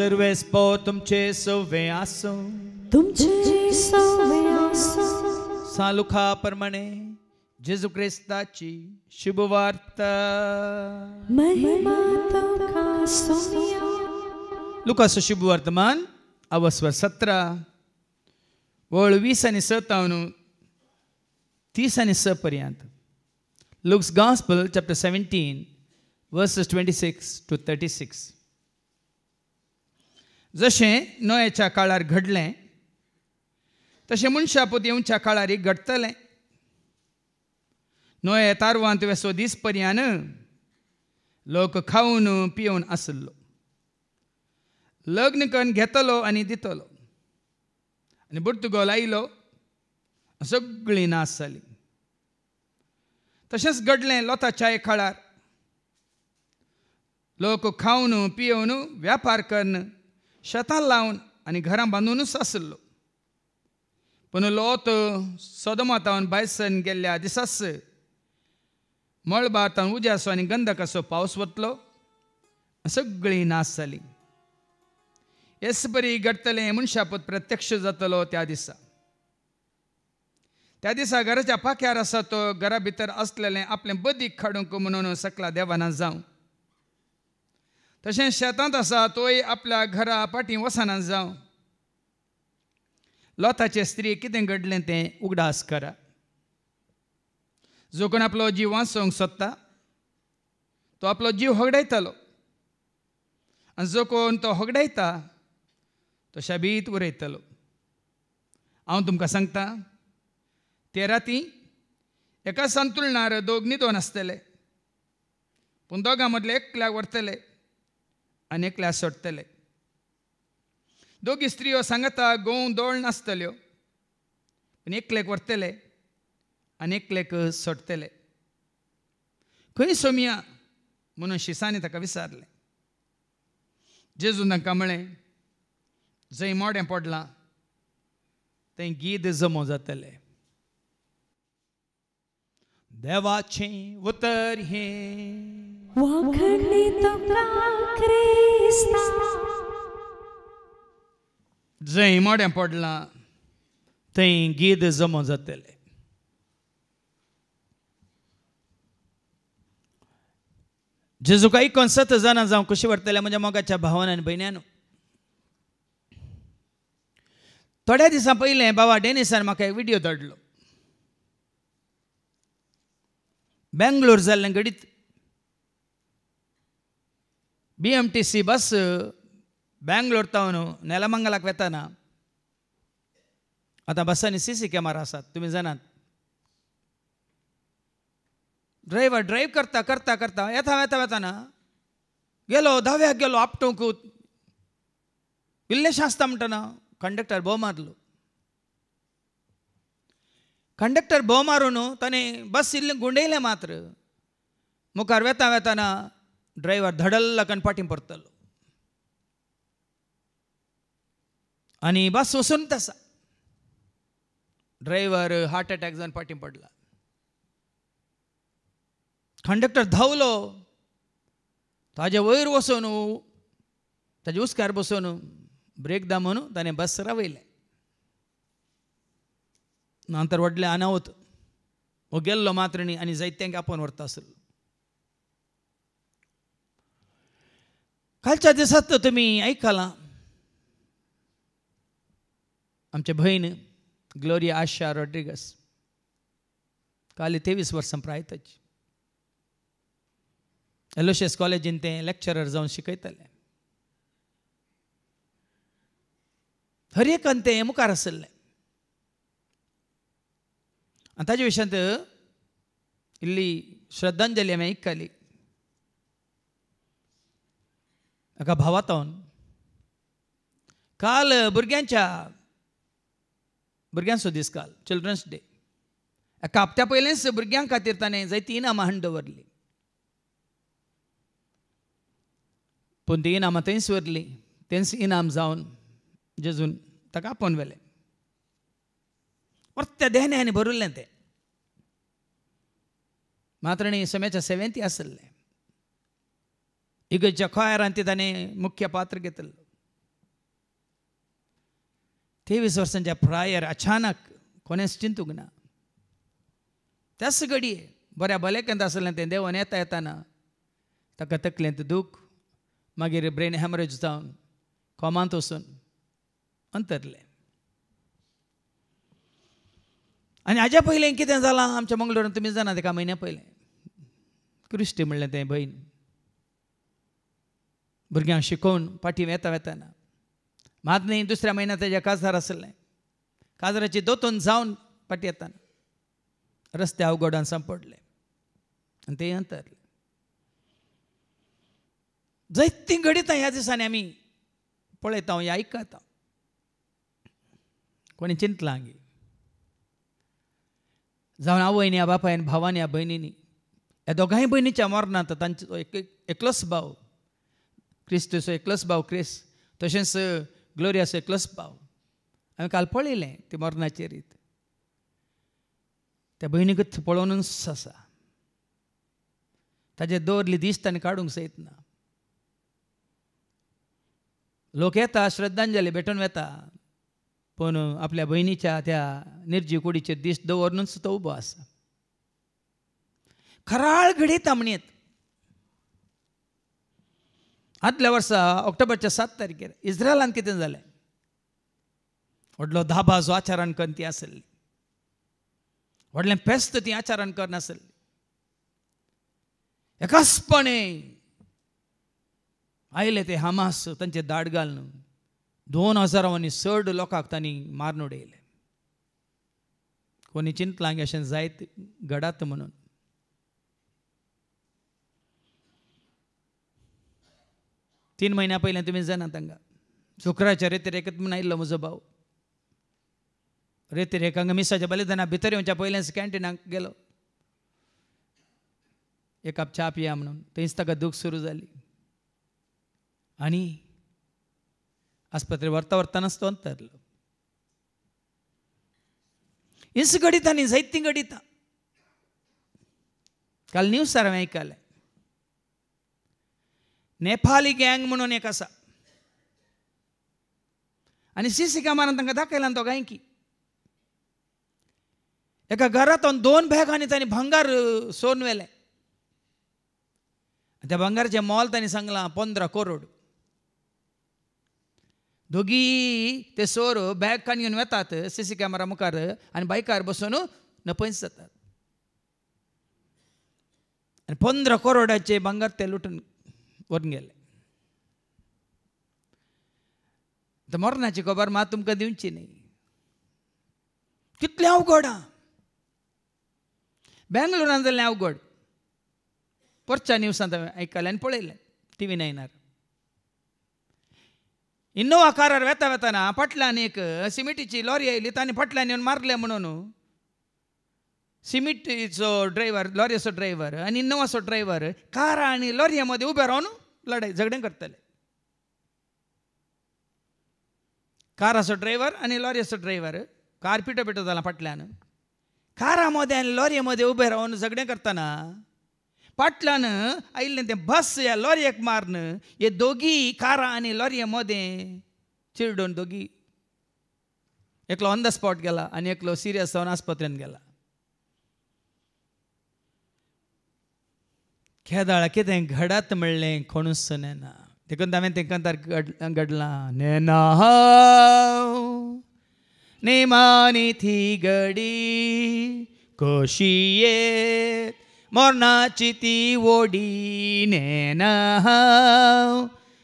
सर्वेस्पो तुमचे सवे आसो तुमचे सवे आसो सालुखा प्रमाणे जेजू ख्रिस्ताची शुभवार्ता महिमा तुका सोनिया लुकाचं शुभवर्तमान अवस्वर 17 वळ 20 आणि 57 30 आणि 6 पर्यंत. Luke's Gospel chapter 17 verses 26 to 36. जशें नोएच्या काळार घडलें तशें मनशापूत येवच्या काळार घडतलें. नोए तारवांत वेसो दीस पर्यंत लोक खावन पिवन आसलो, लग्न करून घेतलो आनी दितलो आनी बुर्तुगो आयलो, सगळीं नास जाली. तशेंच घडलें लोताच्या काळार. लोक खावन पिवन व्यापार करून शेतां लावन आनी घरां बांदूनच आसलो. पूण लोत सोदोमातावन भायर सरून गेल्ल्या दिसास मळबातावन उज्यासो आनी गंधकाचो पावस वतलो, सगळीं नास जाली. हेच बरी घडतलें मनशापूत प्रत्यक्ष जातलो त्या दिसा. त्या दिसा घराच्या पाक्यार आसा तो घरा भितर आसलेलें आपलें बदीक काडूंक म्हणून सकला देवाना जावं. तशें शेतांत आसा तोय आपल्या घरा फाटीं वसना जावं. लोताचे स्त्री कितें घडलें तें उगडास करा. जो कोण आपलो जीव वाचोवंक सोदता तो आपलो जीव होगडायतलो, आनी जो कोण तो होगडायता तो शाबीत उरयतलो. हांव तुमकां सांगता, ते राती एका संतुलनार दोग न्हिदोन आसतले, पूण दोगां मदले एकल्याक व्हरतले आनी एकल्याक सोडटले. दोगी स्त्रियो सांगता गोव दोळ नासतल्यो, पूण एकलेक व्हरतले आनी एकलेक सोडटले. खंय सोमया म्हणून शिसांनी ताका विचारलें. जेजून तांकां म्हळें, जंय मोडें पडलां थंय गीत जमो जातलें. देवाचें उतर हें वाखणी तुका क्रिस्ता. जंय मोडें पडलां थंय गीत जमो जातलें. जेजूक आयकोन 7 जाणां जावं कशी व्हरतले म्हज्या मोगाच्या भावान आनी भयण्यानो. थोड्या दिसां पयलें बाबा डेनिसान म्हाका एक व्हिडियो धाडलो. बेंगलोर जाल्लें घडीत BMTC बस बेंगलोर तावन नेलमंगलाक वेताना आतां बसांनी CC कॅमेरा आसात, तुमी जाणात. ड्रायव्हर ड्रायव्ह करता करता करता वेताना गेलो धाव्याक गेलो आपटूंक. इल्लेशें आसता म्हणटना कंडक्टर भोव मारलो. कंडक्टर भोव मारून ताणें बस इल्लें गुंडयलें. मात्र मुखार वेताना ड्रायव्हर धडल्ल करून फाटीं परतलो आनी बस वचूनच आसा. ड्रायव्हर हार्ट अटॅक जावन फाटीं पडला. कंडक्टर धांवलो, ताजे वयर वचून ताजे उस्कार बसून ब्रेक दामून ताणें बस रावयलें. नंतर व्हडलें अनाहुत हो गेल्लो मात्र न्ही आनी जायत्यांक आपोवन व्हरता आसलो. कालच्या दिसात तुमी आयकलां आमचे भयण ग्लोरिया आशा रॉड्रिगस काल 23 वर्सां प्रायताची. एलोशियस कॉलेजीन ते लेक्चरर जावन शिकयताले. हर एकान तें मुखार आसलें आनी ताजे विशयांत इल्ली श्रद्धांजली हांवें आयकली. एका भावातावन काल भुरग्यांचो दीस, काल चिल्ड्रन्स डे. एका हप्त्या पयलेंच भुरग्यां खातीर ताणें जायतीं इनामां हाडून दवरलीं. पूण तीं इनामां थंयच व्हरलीं. तेंच इनाम जावन जेजून ताका आपोवन व्हेलें. परत्या देहण्यानी भरिल्लें तें. मात्र न्ही समेच्या सेवेंत आसलें. इगर्जेच्या खोयरांत ताणें मुख्य पात्र घेतलें. 23 वर्सांच्या प्रायर अचानक कोणेच चिंतूंक ना. त्याच घडये बऱ्या भलेकेंत आसलें तें देवान येता येताना ताका तकलेंत दूख, मागीर ब्रेन हॅमरेज जावन कोमांत वचून अंतरलें. आनी हाज्या पयलें कितें जालां आमच्या मंगळूरांत तुमी जाणा एका म्हयन्या पयलें क्रिस्टी म्हणलें तें भयण भुरग्यांक शिकोवन पाटी वेताना मात न्ही दुसऱ्या म्हयन्यांत तेजें काजार आसलें. काजराची दोतोन जावन पाटी येताना रस्ते अवघडान सांपडले आनी तें अंतरलें. जायतीं घडीत ह्या दिसांनी आमी पळयता हें आयकता. कोणी चिंतलां गे जावन आवयनी ह्या बापायन भावानी ह्या भयणींनी ह्या दोगांय भयणीच्या मरणांत तांचो एकलोच भाव क्रिस्तूचो एकलोच भाव क्रिस तशेंच ग्लोरियाचो एकलोच भाव हांवें काल पळयलें ते मरणाची रीत. त्या भयणीक पळोवनूच आसा. ताजे दवरली दीस ताणें काडूंक सयतना. लोक येता श्रद्धांजली भेटून वता पूण आपल्या भयणीच्या त्या निर्जीव कुडीचेर दीस दवरूनच तो उबो आसा. खराळ घडयता म्हणत आदल्या वर्सा ऑक्टोबरच्या 7 तारखेर इस्रायलांत कितें जालें. व्हडलो धाबा जो आचारान करून ती आसली. व्हडलें फेस्त ती आचारान करनासली. एकाचपणे आयले ते हमास तांचे दाड घालून 2000 चड लोकांक तांणी मारून उडयले. कोणी चिंतलां की अशें जायत घडात म्हणून. तीन म्हयन्या पयलें तुमी जाणा तांकां शुक्राच्या रेतीरेकत म्हूण आयिल्लो म्हजो भाव. रेतीरेकांक मिसाच्या बलिदाना भितर येवच्या पयलेंच कॅन्टिनाक गेलो. एक कप च्या पिया म्हणून थंयच ताका दूख सुरू जाली. आनी आस्पत्रेक व्हरतानाच तो अंतरलो. इंच घडीता न्ही जायतीं घडीता. काल न्यूजार हांवें आयकलें नेपाली गँग म्हणून एक आसा आनी सीसी कॅमेरान तांकां दाखयला तो गायकी. एका घरांतून 2 बॅगांनी तांणी भांगार सोन व्हेलें. त्या भांगाराचें मोल तांणी सांगलां 15 करोड. दोगी ते सोर बॅग काडून घेवन वतात सीसी कॅमेरा मुखार आनी बायकार बसून नपयस जातात. आनी 15 करोडाचे भांगार ते लुटून व्हरून गेले. मरणाची खबर मात तुमकां दिवची न्ही. कितलें अवघड आं. बेंगलोरान जाल्लें अवघड. परच्या न्यूजांत हांवें आयकलें आनी पळयलें TV 9 इनोवा कारार वेताना फाटल्यान एक सिमिटीची लॉरी आयली तांणी फाटल्यान येवन मारले म्हणून सिमिटीचो ड्रायव्हर लॉरीचो ड्रायव्हर आनी इनोवाचो ड्रायव्हर कार आनी लॉरये मदें उबे रावन लढाई झगडें करतले. काराचो ड्रायव्हर आनी लॉरयेचो ड्रायव्हर कार पिटो जाला फाटल्यान. कारा मदें आनी लॉरये मदें उबे रावन झगडें करतना फाटल्यान आयिल्लें तें बस ह्या लॉरयेक मारन हे दोगी कारा आनी लॉरये मदें चिरडून दोगी एकलो ऑन द स्पॉट गेला आनी एकलो सिरियस जावन आस्पत्रेंत गेला. खेदाळ कितें घडत म्हणलें कोणूच नेना. देखून हांवें तें कांतार घडलां नेना नेमानी थी घडी कशी येत मरणाची ती वोडी नेना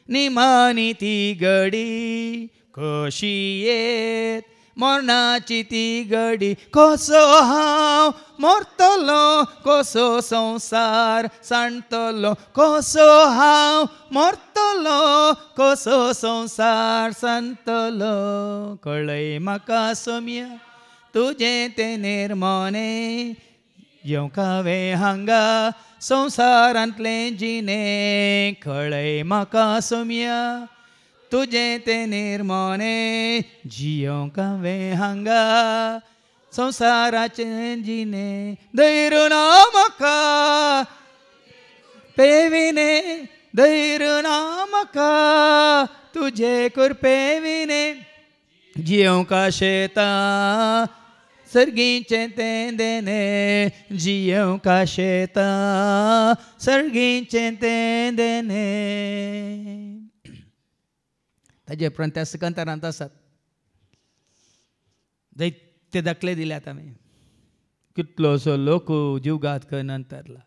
निमानी ती घडी कशी येत मरणाची ती घडी. कसो हांव मरतलो कसो संसार सांडतलो. कसो हांव मरतलो कसो संसार सांडतलो. कळय म्हाका सोम्या तुजें तें निर्मणे येवकावे हांगा संसारांतलें जिणे. कळय म्हाका सोम्या तुजें तें निर्मणे जियोंकावे हांगा संसाराचें जिणे. धैर्य ना म्हाका पेविने धैर्य ना म्हाका तुजे कृपेविने जियोंका शेता सर्गीचे तें देने जियोंका शेता सर्गीचे तें देने ताजे उपरांत त्या सकंतरांत आसात जायते दाखले दिल्यात आमी कितलोसो लोक जीवघात करून अंतरला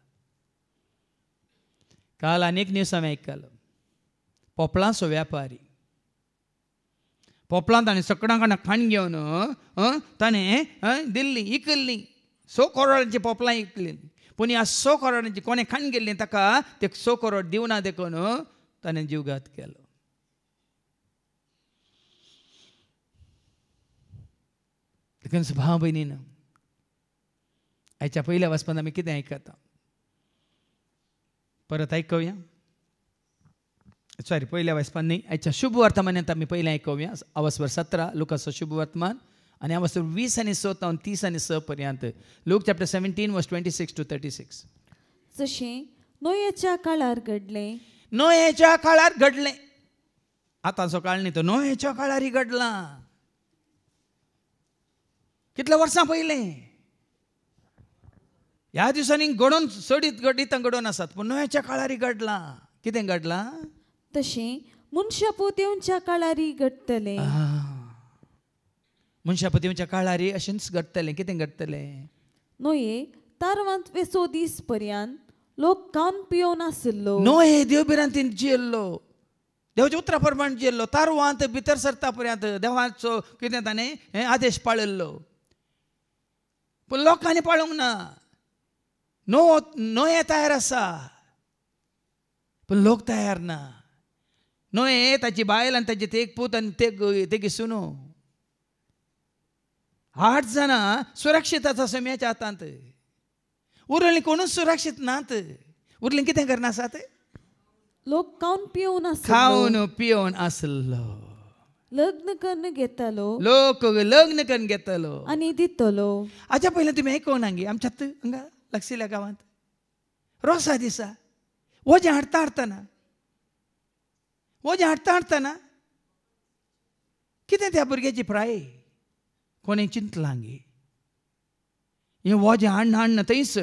काल अनेक न्यूज हांवें आयकलो पोपळांचो व्यापारी पोपळां ताणें सकाळां काणा खाण घेवन ताणें दिल्ली इकल्ली 100 करोडांची पोपळां इकली पूण ह्या 100 करोडांची कोणें खाण गेल्ली ताका ते 100 करोड दिवना देखून ताणें जीवघात केलो देखून भाव भयणीन आयच्या पयल्या वचपान आमी कितें आयकता परत आयकुया सॉरी पयल्या वचपान न्ही आयच्या शुभ वर्तमानांत आमी पयलें आयकुया अवस्वर 17 लुकाचो शुभ वर्तमान आनी अवस्वर 20 आनी 6 तावन 30 आनी 6 पर्यंत लूक चॅप्टर 17 वर्स 26 to 36 जशें नोयेच्या काळार घडलें नोयेच्या काळार घडलें आतांचो काळ न्ही तो नोयेच्या काळार घडलां कितल्या वर्सां पयलें ह्या दिसांनी घडोवन सडीत घडीत घडोवन आसात पूण नोयेच्या काळार घडलां कितें घडलां तशें मनशापोतेवच्या काळारी घडटलें मनशापतीच्या काळारी अशेंच घडटलें कितें घडटलें नोये तारवांत वेसो दीस पर्यंत लोक खावन पियोन आसलो नोये देवबिरांतीन जियेल्लो देवाच्या उतरा प्रमाण जियेल्लो तारवांत भितर सरता पर्यंत देवाचो कितें ताणें हें आदेश पाळिल्लो पूण लोकांनी पाळूंक ना नोये तयार आसा पूण लोक तयार ना नोये ताची बायल आनी ताची ते एक पूत आनी तेगी सुनो 8 जाणां सुरक्षीत आसा सैम्याच्या हातांत उरलीं कोणूच सुरक्षीत नात उरलीं कितें करना आसात लोक खावन पियोन आसलो खावन पियोन आसलो लग्न करून घेतलो लोक लग्न करून घेतलो आनी दितलो हाच्या पयलीं तुमी आयकूंक ना गे आमच्यात हांगा लागशिल्ल्या गांवांत रोसा दिसा वजें हाडटा हाडटाना कितें त्या भुरग्याची प्राय कोणें चिंतलां गे हें वजें हाडना थंयच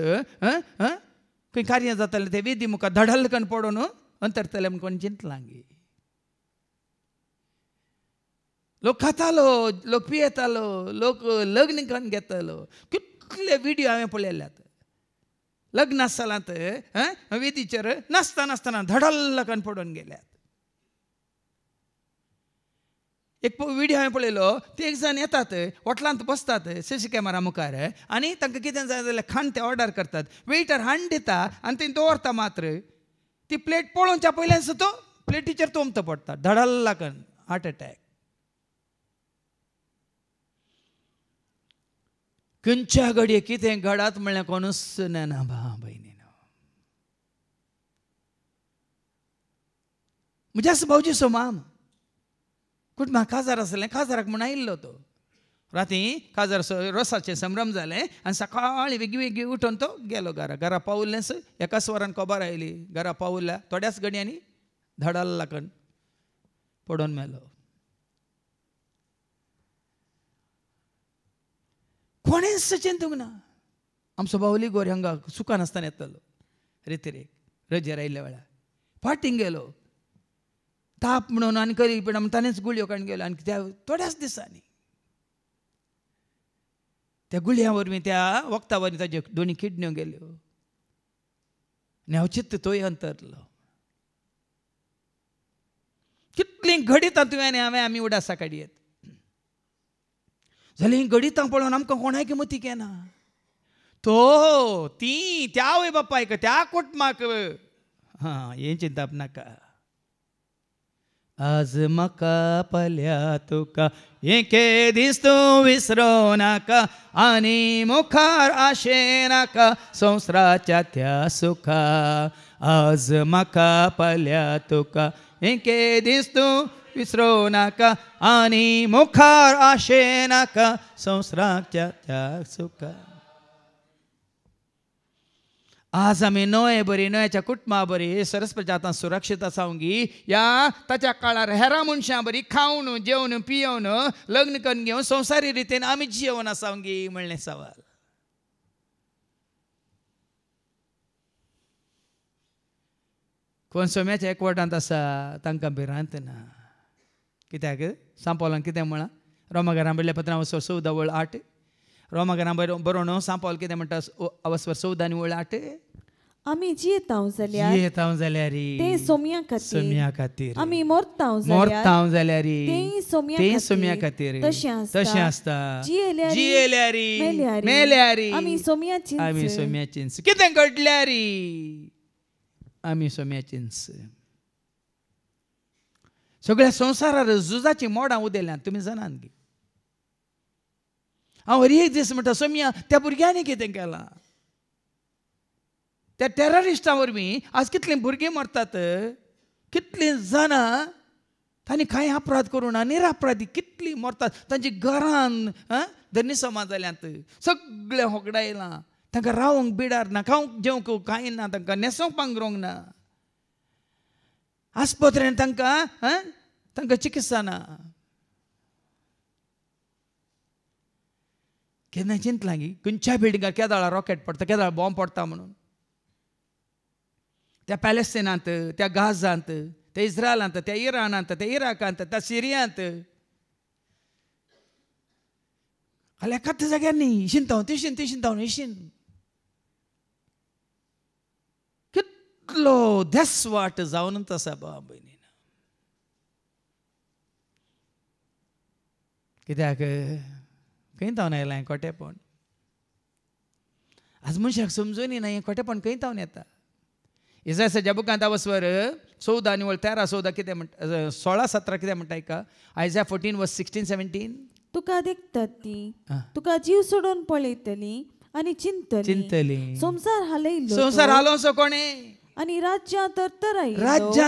खंय कार्य जातालें तें वेदी मुखार धडल करून पडोवन अंतरतलें म्हूण कोणें चिंतलां गे लोक खातालो लोक पियेतालो लोक लग्न करून घेतालो कितले व्हिडियो हांवें पळयल्यात लग्न आसतालांत वेदीचेर नासतना धडल करून पडोवन गेल्यात एक व्हिडियो हांवें पळयलो ते एक जाण येतात हॉटलांत बसतात सीसी कॅमेरा मुखार आनी तांकां कितें जाय जाल्यार खाण ते ऑर्डर करतात वेटर हांड दिता आनी थंय दवरता मात्र ती प्लेट पळोवच्या पयल्याच तो प्लेटीचेर तोमतो पडटा धडल्ला करून हार्ट अटॅक खंयच्या घडये कितें घडात म्हणल्यार कोणूच ना भाव भयणीनो म्हज्याच भावजीचो माम कुटुंबां काजार आसलें काजाराक म्हूण आयिल्लो तो राती काजार रोसाचें संभ्रम जालें आनी सकाळीं वेगळी उठोवन तो गेलो घरा पावुल्लेंच एका स्वरान खबर आयली घरा पावुल्ल्या थोड्याच घडयांनी धडल्ला करून पडोवन मेलो कोणेंच चिंतूंक ना आमचो बावली गोर हांगा सुखान आसतना येतलो रेतीरेक रजेर आयिल्ल्या वेळार फाटींग गेलो ताप म्हणून आनी करी पण ताणेंच गुळयो काडून गेलो आनी त्या थोड्याच दिसांनी त्या गुळयां वरवीं त्या वखदा वरवीं ताज्यो दोनी किडन्यो गेल्यो आनी हांव चित्त तोय अंतरलो कितलीं घडीत तुवें आनी हांवें आमी उडासा काडयेत जाल्यार ही घडीतां पळोवन आमकां कोणायक मती केना तो ती त्या आवय बापायक त्या कुटुंबाक हें चिंताप नाका आज म्हाका पल्या तुका एके दीस तूं विसरो नाका आनी मुखार आशे नाका संवसाराच्या त्या सुखा आज म्हाका पल्या तुका एके दीस तूं विसरो नाका आनी मुखार आशे नाका संवसाराच्या त्या सुखा आज आमी नोय बरी नोयाच्या कुटुंबा बरी सरस्वती आतां सुरक्षीत आसावंगी या ताच्या काळार हेरा मनशां बरी खावन जेवन पियेवन लग्न करून घेवन संवसारी रितीन आमी जियोवन आसावंगी म्हणलें सवाल. कोण सोम्याच्या एकवटांत आसा तांकां भिरांत ना. कित्याक सांपोलान कितें म्हणलां रोमाकारां बरयल्या पत्रां अवस्वर 14:8 रोमाकारां बरोवन सांपोल कितें म्हणटा अवस्वर 14:8 आमी जियेतांव जाल्यार ते सोम्या खातीर आमी मोरतांव जाल्यार ते सोम्या खातीर तशें आसता. जियेल्यार मेल्यार आमी सोम्याचींच कितें घडल्यार आमी सोम्याचींच. सगळ्या संवसारार झुजाची मोडां उदेल्यांत तुमी जाणात गे. हांव हर एक दीस म्हणटा सोम्या त्या भुरग्यांनी कितें केलां त्या टेररिस्टां वरवीं आज कितलीं भुरगीं मरतात कितलीं जाणां तांणी कांय अपराध करूं ना निरपराधी कितलीं मरतात तांची घरान धनी समाज जाल्यांत सगळें होगडायलां तांकां रावंक बिडार ना खावंक जेवंक कांय ना तांकां न्हेसोंक पांघरूंक ना आस्पत्रेन तांकां चिकित्सा ना. केन्ना चिंतलां गी खंयच्या बिल्डिंगार केदाळा रॉकेट पडटा केदाळ बॉम्ब पडटा म्हणून. त्या पॅलेस्टिनांत त्या गाजांत त्या इस्रायलांत त्या इराणांत त्या इराकांत त्या सिरियांत जाल्यार एकाच जाग्यांनी शिंताव इशीन कितलो देसवाट जावनूच आसा भाव भयणीन. कित्याक खंय तावन आयलां हें खोटेपण. आज मनशाक समजून येना हें खोटेपण खंय तावन येता. इसायाच्या बुकांत अवस्वर 14:13-14 कितें म्हणटा 16-17 कितें म्हणटा का आयझाया 14:16-17 तुका देखतात ती तुका जीव सोडून पळयतली आनी चिंतली संसार हालोसो कोणे आनी राज्यां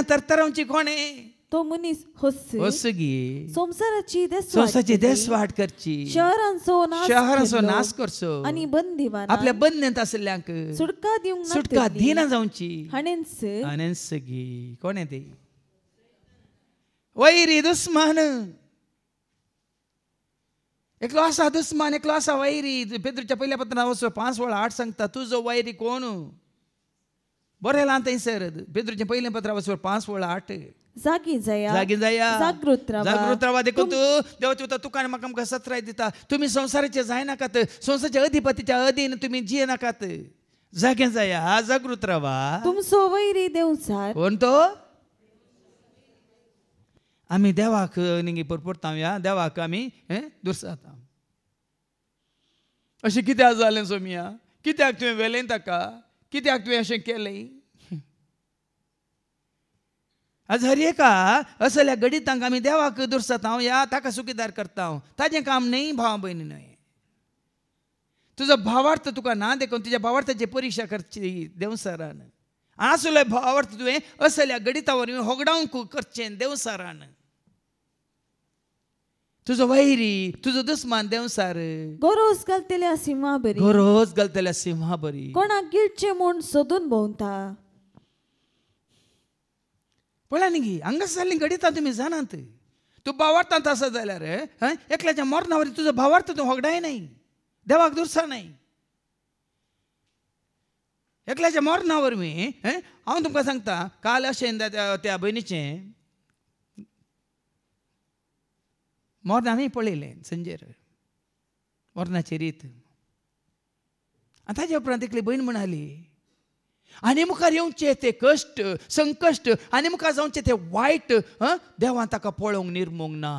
तरतरावची कोणे तो मनीस होसगी संसाराची देसवाट करची शहरांचो नाश करचो आनी बंदिवान आपल्या बंदनेंत आसल्ल्यांक सुटका दिना जावची हाणेंसगी कोणे ती वैरी दुस्मान एकलो आसा दुस्मान एकलो आसा वैरी. पेद्रूच्या पहिल्या पत्रांत 5:8 सांगता तुजो वैरी कोण बरें लां थंयसर. पेद्रूचें पयलें पत्र 5:8 जागी जाया जागृत रावा देखून तूं देवाचे तुका आनी म्हाका सत्राय दिता तुमी संवसाराचे जायनाकात संवसाराच्या अधिपतीच्या अधीन तुमी जियेनाकात जागे जाया जागृत रावा तुमचो वैरी देवचार कोण तो आमी देवाक निंगी परपरता या देवाक आमी दुर्साता. अशें कित्याक जालें सोम्या कित्याक तुवें वेलें ताका कित्याक तुवें अशें केलें. आज हर एका असल्या गडितांक आमी देवाक दुर्साता या ताका सुखीदार करता ताजें काम न्ही भाव भयणी न्हय. तुजो भावार्थ तुका ना देखून तुज्या भावार्थाची परीक्षा करची देवसारान. आसलो भावार्थ तुवें असल्या गडिता वरवीं होगडावंक करचें देवसारान. तुजो वैरी तुजो दुस्मान देवसार गोरोस घालतल्या सिंहा बरी कोणाक गिळचें म्हूण सोदून भोंवता. पळय न्ही गी हांगास जाल्ली गडिता तुमी जाणात. तूं भावार्थांत आसा जाल्यार एकल्याच्या मरणा वरी तुजो भावार्थ तूं होगडाय न्हय देवाक दुरसा न्हय. एकल्याच्या मरणा वरवीं हांव तुमकां सांगता काल अशें त्या भयणीचें मरण आमी पळयलें संजेर मरणाची रीत. आनी ताजे उपरांत एकली भयण म्हणाली आनी मुखार येवचे ते कश्ट संकश्ट आनी मुखार जावचे ते वायट देवान ताका पळोवंक निर्मूंक ना.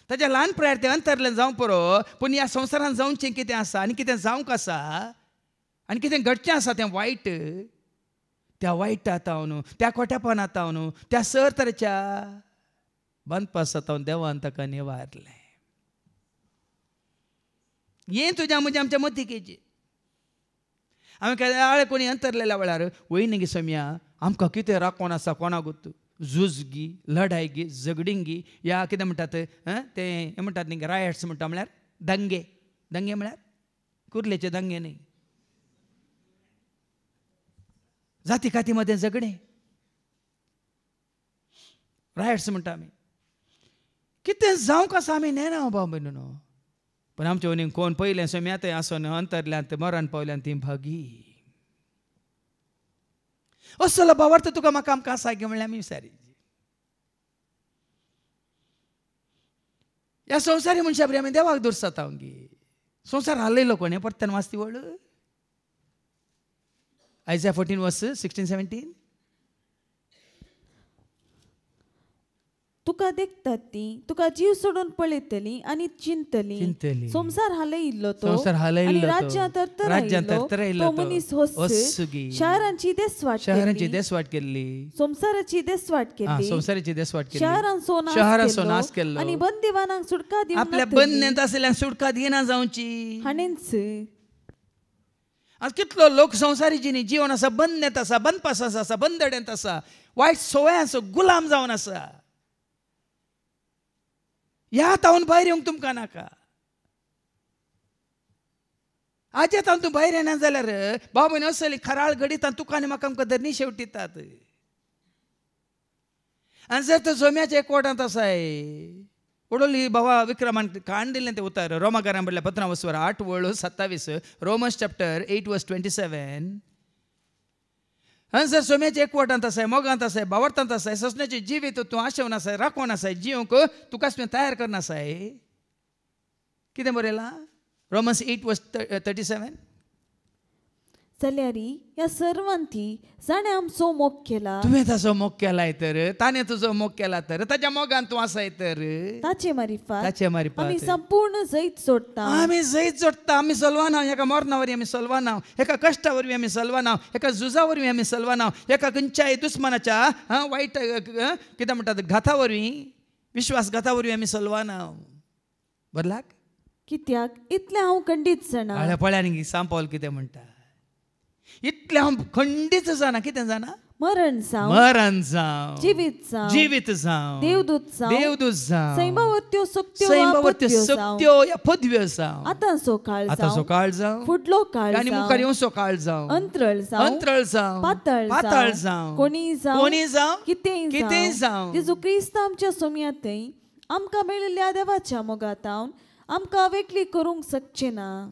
ताच्या ल्हान प्रायर तें अंतरलें जावं पुरो पूण ह्या संवसारान जावचें कितें आसा आनी कितें जावंक आसा आनी कितें घडचें आसा तें वायट त्या वायटांत हांव त्या खोटेपणांत हांव त्या सर तरेच्या बांदपासांत हांव देवान ताका निवारलें. हें तुज्या म्हज्या आमच्या मतीकेचें हांवें केन्ना कोणी अंतरलेल्या वेळार वयनी गे सोम्या आमकां कितें राखोन आसा कोणाक गोत झूज गी लढाय गी झगडींग गी या कितें म्हणटात तें हें म्हणटात न्ही रायट्स म्हणटा म्हळ्यार दंगे म्हळ्यार कुर्लेचे दंगे नाही, जाती कातीमध्ये झगडे, रायट्स म्हणटा आमी. कितें जावं कसं आमी नेना भाव भयणीनो. पण आमच्या वनीन कोण पयलें सोम्यातय आसोन अंतरल्यांत मरण पावल्यान ती भागी. असलो भावार्थ तुका म्हाका आमकां आसा गे म्हणल्यार आमी विचारी. ह्या संवसारी मनशा बरी आमी देवाक दुरसाता गे. संवसार हालयलो कोणे परत्यान वाचती वळ. Isaiah 14 verse 16-17. तुका देखतात ती, तुका जीव सोडून पळयतली आणि चिंतली. संसार हालयिल्लो तो, आणि राज्यां तरतरायिल्लो तो मनीस होस्स. शहरांची देसवाट केली, संसाराची देसवाट केली. शहरांचो नाश केलो आणि बंदिवानांक सुटका दिवंक आपल्या बंदनेंत आसलेल्यांक सुटका दिना जावची. हाणेंच आज कितलो लोक संवसारी जिणी जीवन आसा, बंदनेंत आसा, बंदपासास आसा, बंदडेंत आसा, वायट संवयांचो गुलाम जावन आसा. ह्या तावन भायर येवंक तुमकां नाका. आज तावन तूं भायर येना जाल्यार भाव भयण असली खराळ घडीत तुका आनी म्हाका आमकां धरणी शेवटीतात. आनी जर तो सोम्याच्या एकवटांत आसाय, उडोली बाबा विक्रमान काण दिलें तें उतर रोमाकारां बदल्या 15:8-27. Romans chapter 8:27. जर सोम्याच्या एकवटांत आसाय, मोगांत आसाय, भावार्थांत आसाय, ससण्याचे जिवीत तूं आशेवन आसाय, राखोवन आसाय, जिवंक तुकाच तयार करना आसाय. कितें बरयलां रोमन्स 8:37. जाल्यार ह्या सर्वांती जाणें आमचो मोग केला. तुवें ताचो मोग केलाय तर, ताणें तुजो मोग केला तर, ताच्या मोगान तूं आसाय तर, ताचे मारिफात आमी संपूर्ण जैत सोडटा. आमी जैत जोडटा. आमी सलवाना. एका मरणा वरवीं आमी सलवाना, एका कश्टा वरवीं आमी सलवाना, एका झुजा वरवीं आमी सलवाना, एका खंयच्याय दुस्मनाच्या वायट कितें म्हणटात घाता वरवीं, विश्वासघाता वरवीं आमी सलवाना. बरलाक कित्याक इतलें हांव खंडीत जाणा. पळ्यांनी सांपावल कितें म्हणटा, इतलें हांव खंडीत जाणा. कितें जाणा? मरण जावं, जिवीत जावं, देवदूत जावं, सैमवर्त्यो सक्त्यो या पदव्यो जावं, आतांचो काळ जावं, फुडलो काळ आनी मुखार येवचो काळ जावं, अंतराळ जावं, पाताळ जावं, कोणी जावं, कितेंय जावं, जेजू क्रिस्त आमच्या सोम्यातय आमकां मेळिल्ल्या देवाच्या मोगातावन आमकां वेगळी करूंक शकचे ना.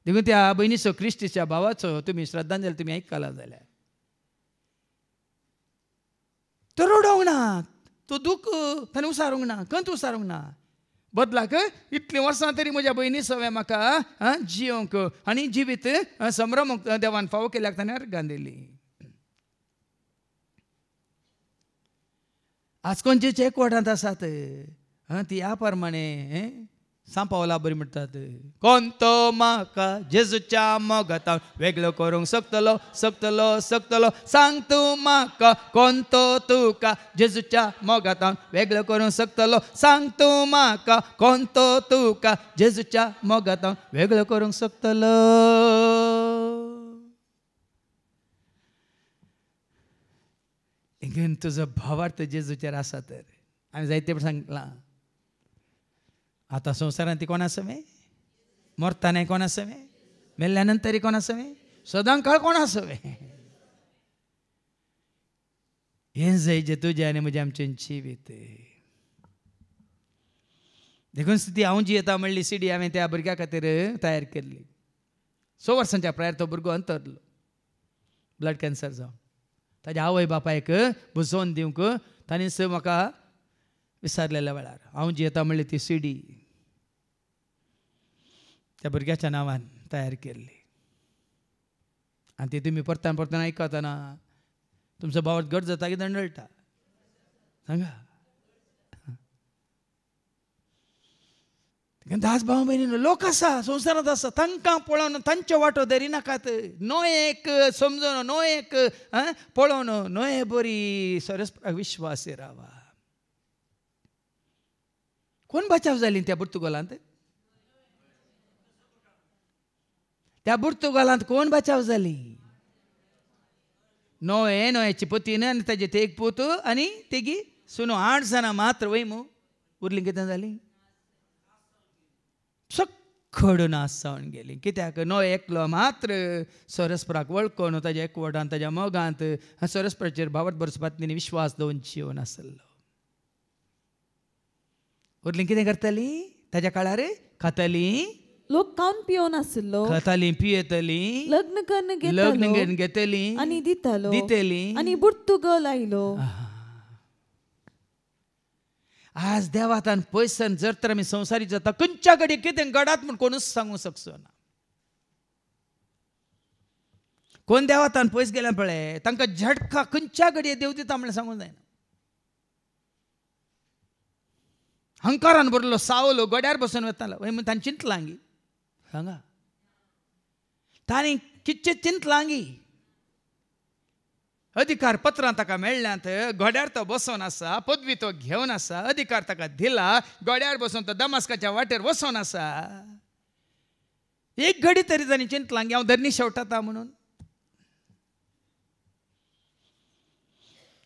देखून त्या भयणीचो क्रिस्तीच्या भावाचो तुमी श्रद्धांजली तुमी आयकला जाल्यार तो रडोंक ना, तो दूख ताणें उसारूंक ना, खंत उसारूंक ना. बदलाक इतलीं वर्सां तरी म्हज्या भयणी सवय म्हाका जियोंक आनी जिवीत संभ्रमूंक देवान फावो केल्याक ताणें अर्गां दिली. आज खंयचे एकवटांत आसात ती ह्या प्रमाणे सांपावला बरी म्हणटात, कोणतो म्हाका जेजूच्या मोगातावन वेगळो करूंक शकतलो, सांग तूं म्हाका कोणतो तुका जेजूच्या मोगातावन वेगळो करूंक शकतलो, सांग तूं म्हाका कोणतो तुका जेजूच्या मोगातावन वेगळो करूंक शकतलो. इंगेन तुजो भावार्थ जेजूचेर आसा तर हांवें जायते सांगलां. आता संवसारांत ती कोण आसवे, मरतानाय कोण आसवे, मेल्ल्या नंतरय कोण आसवे, सदां काळ कोण आसवे. हें जाय जे तुजें आनी म्हजें आमचें जिवीत. देखून ती हांव जी येता म्हणली सीडी हांवें त्या भुरग्या खातीर तयार केल्ली. 6 वर्सांच्या प्रायर तो भुरगो अंतरलो, ब्लड कॅन्सर जावन. ताच्या आवय बापायक बुजोवन दिवंक ताणें म्हाका विचारलेल्या वेळार हांव जी येता म्हणली ती सीडी त्या भुरग्याच्या नांवान तयार केल्ली. आनी ती तुमी परतान परतान आयकतना तुमचो भाव घट जाता की दंडळटा सांगा. दास भाव भयणीनो, लोक आसा संवसारांत आसा, तांकां पळोवन तांचो वांटो धरिनाकात. नोयेक समजून, नोयेक पळोवन नोये बरी सरस्पराक विश्वासी रावा. कोण बचाव जाली त्या पुर्तुगालांत? त्या पुर्तुगालांत कोण बचाव जाली? नोयेची पतीन आनी ताजे तेग पूत आनी तेगी सुनो 8 जाणां मात्र वयमू. उरलीं कितें जालीं? खडून आसावन गेली. कित्याक नो एकलो मात्र सरस्पराक वळखून ताच्या एकवटान ताच्या मोगांत सरस्पराचेर भावत बरसपात तिणें विश्वास दवरून जिवन आसलो. उरलीं कितें करताली ताच्या काळार? खाताली, लोक खावन पिवन आसलो, खाताली पियेतली, लग्न करून घेतली आनी दितेली आनी बुर्तुगल आयलो. आज देवातान पयसान जर तर आमी संवसारी जाता खंयच्या घडी कितें घडात म्हूण कोणूच सांगूंक शकचो ना. कोण देवातान पयस गेल्या पळय तांकां झटका खंयच्या घडये देव दिता म्हण सांगूंक जायना. हंकारान भरलो सावलो गड्यार बसून वतालो तांणी चिंतलांगी सांगा तांणी कितचे चिंतलांगी अधिकार पत्रां ताका मेळ्ळ्यांत. गोड्यार तो बसोन आसा, पदवी तो घेवन आसा, अधिकार ताका दिला, गोड्यार बसून तो दमास्काच्या वाटेर वचोन आसा. एक घडी तरी तांणी चिंतलांगी हांव धरणी शेवटाता म्हणून.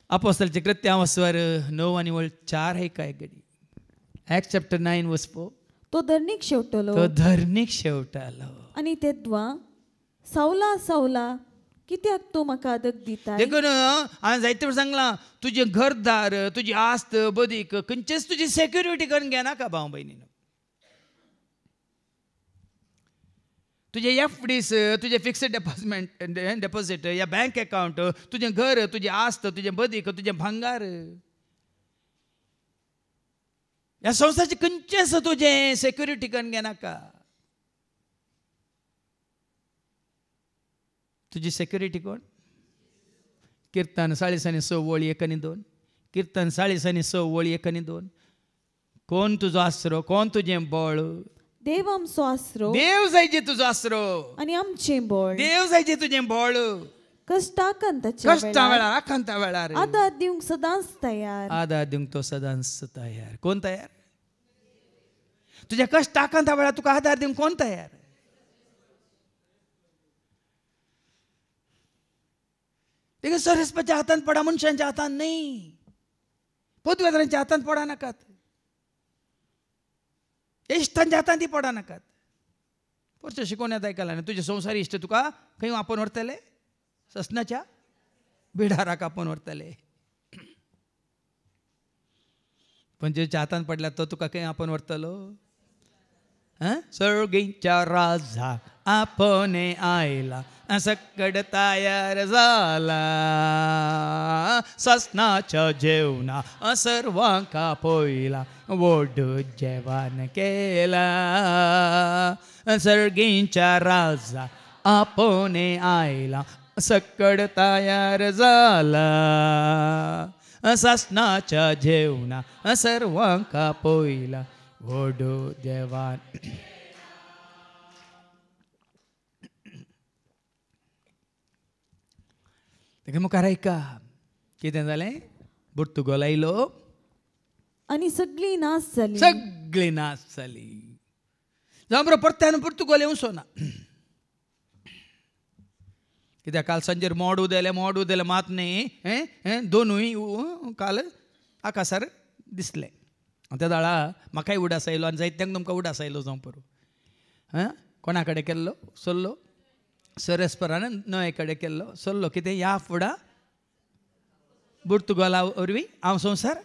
अपोस्तलांची कृत्यां वचवर 9 आनी 4 ऐका एक घडी. Acts chapter 9 verse 4. तो धरणीक शेवटलो. तो धरणीक शेवटालो. आनी तेद्वा सावला सावला कित्याक तूं म्हाका आदक दिता? देखून हांवें जायते फावट सांगलां तुजें घरदार, तुजी आस्त बदीक खंयचेच तुजी सेक्युरिटी करून घेनाका भाव भयणीनो. तुजे एफडीस, तुजे फिक्स्ड डेपॉझिट या बँक अकाउंट, तुजें घर, तुजी आस्त, तुजें बदीक, तुजें भांगार, ह्या संवसाराचें खंयचेच तुजें सेक्युरिटी करून घेनाका. तुजी सेक्युरिटी कोण? कीर्तन 40:6 कीर्तन 40:6 कोण तुजो आसरो? कोण तुजें बळ? देव आमचो आसरो. देव जायजे तुजो आसरो आनी आमचें बळ. देव जायजे तुजें बळ. कश्टा वेळार आखांता वेळार आदार दिवंक सदांच तयार. आदार दिवंक तो सदांच तयार. कोण तयार? तुज्या कश्ट आखांता वेळार तुका आदार दिवंक कोण तयार? देखील सरस्वतीच्या हातान पडा, मनशांच्या हातान नाही, पदवीधरांच्या हातान पडा नाकात, इश्टांच्या हातान ती पडा नाकात. परचे शिकवण्यात ऐकला तुझे संसारी इश्ट तुका खंय आपण व्हरतले? ससनाच्या बिडाराक आपण व्हरतले. पण जेच्या हातान पडला तो तुका खंय आपण व्हरतलो? सर्गीच्या राजा आपणे आयला, सकड तयार झाला, ससनाच्या जेवणा सर्वांका पयला, वडू जेवण केला. सर्गीच्या राजा आपणे आयला, सकड तयार झाला, ससनाच्या जेवणा सर्वांका पयला, वडू जेवण. तेका मुखार ऐका कितें जालें? पुर्तुगाल आयलो आनी सगळी नास जाली. सगळी नास जाली. जावं बरो परत्यान पुर्तुगाल येवचो ना. कित्याक काल सांजेर मोड उदेले मात न्ही दोनूय काल आकाशार दिसले. त्या दाळा म्हाकाय उडास आयलो आनी जायत्यांक तुमकां उडास आयलो जावं परू. कोणा कडेन केल्लो? सल्लो सरस्परान न्हंये कडेन केल्लो सल्लो. कितें? ह्या फुडा पुर्तुगाला वरवीं हांव संवसार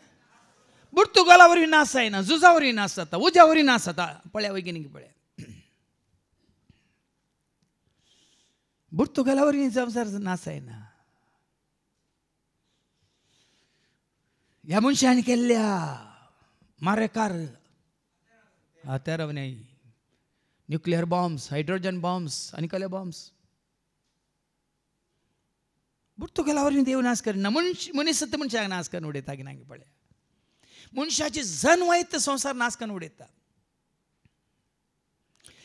पुर्तुगाला वरवीं नास जायना, झुजा वरवीं नास जाता, उज्या वरवीं नास जाता. पळया वैगिनीक पळया, पुर्तुगाला वरवीं संवसार नास जायना. ह्या मनशान केल्ल्या मारेकार हात्यारवणे, न्युक्लियर बॉम्ब्स, हायड्रोजन बॉम्ब्स आनी कसले बॉम्ब्स पुर्तुगाला वरवीं देव नाश करना. मनीस मनशाक नाश करून उडयता. की नांगे पळया, मनशाची जनवायत संवसार नाश करून उडयता.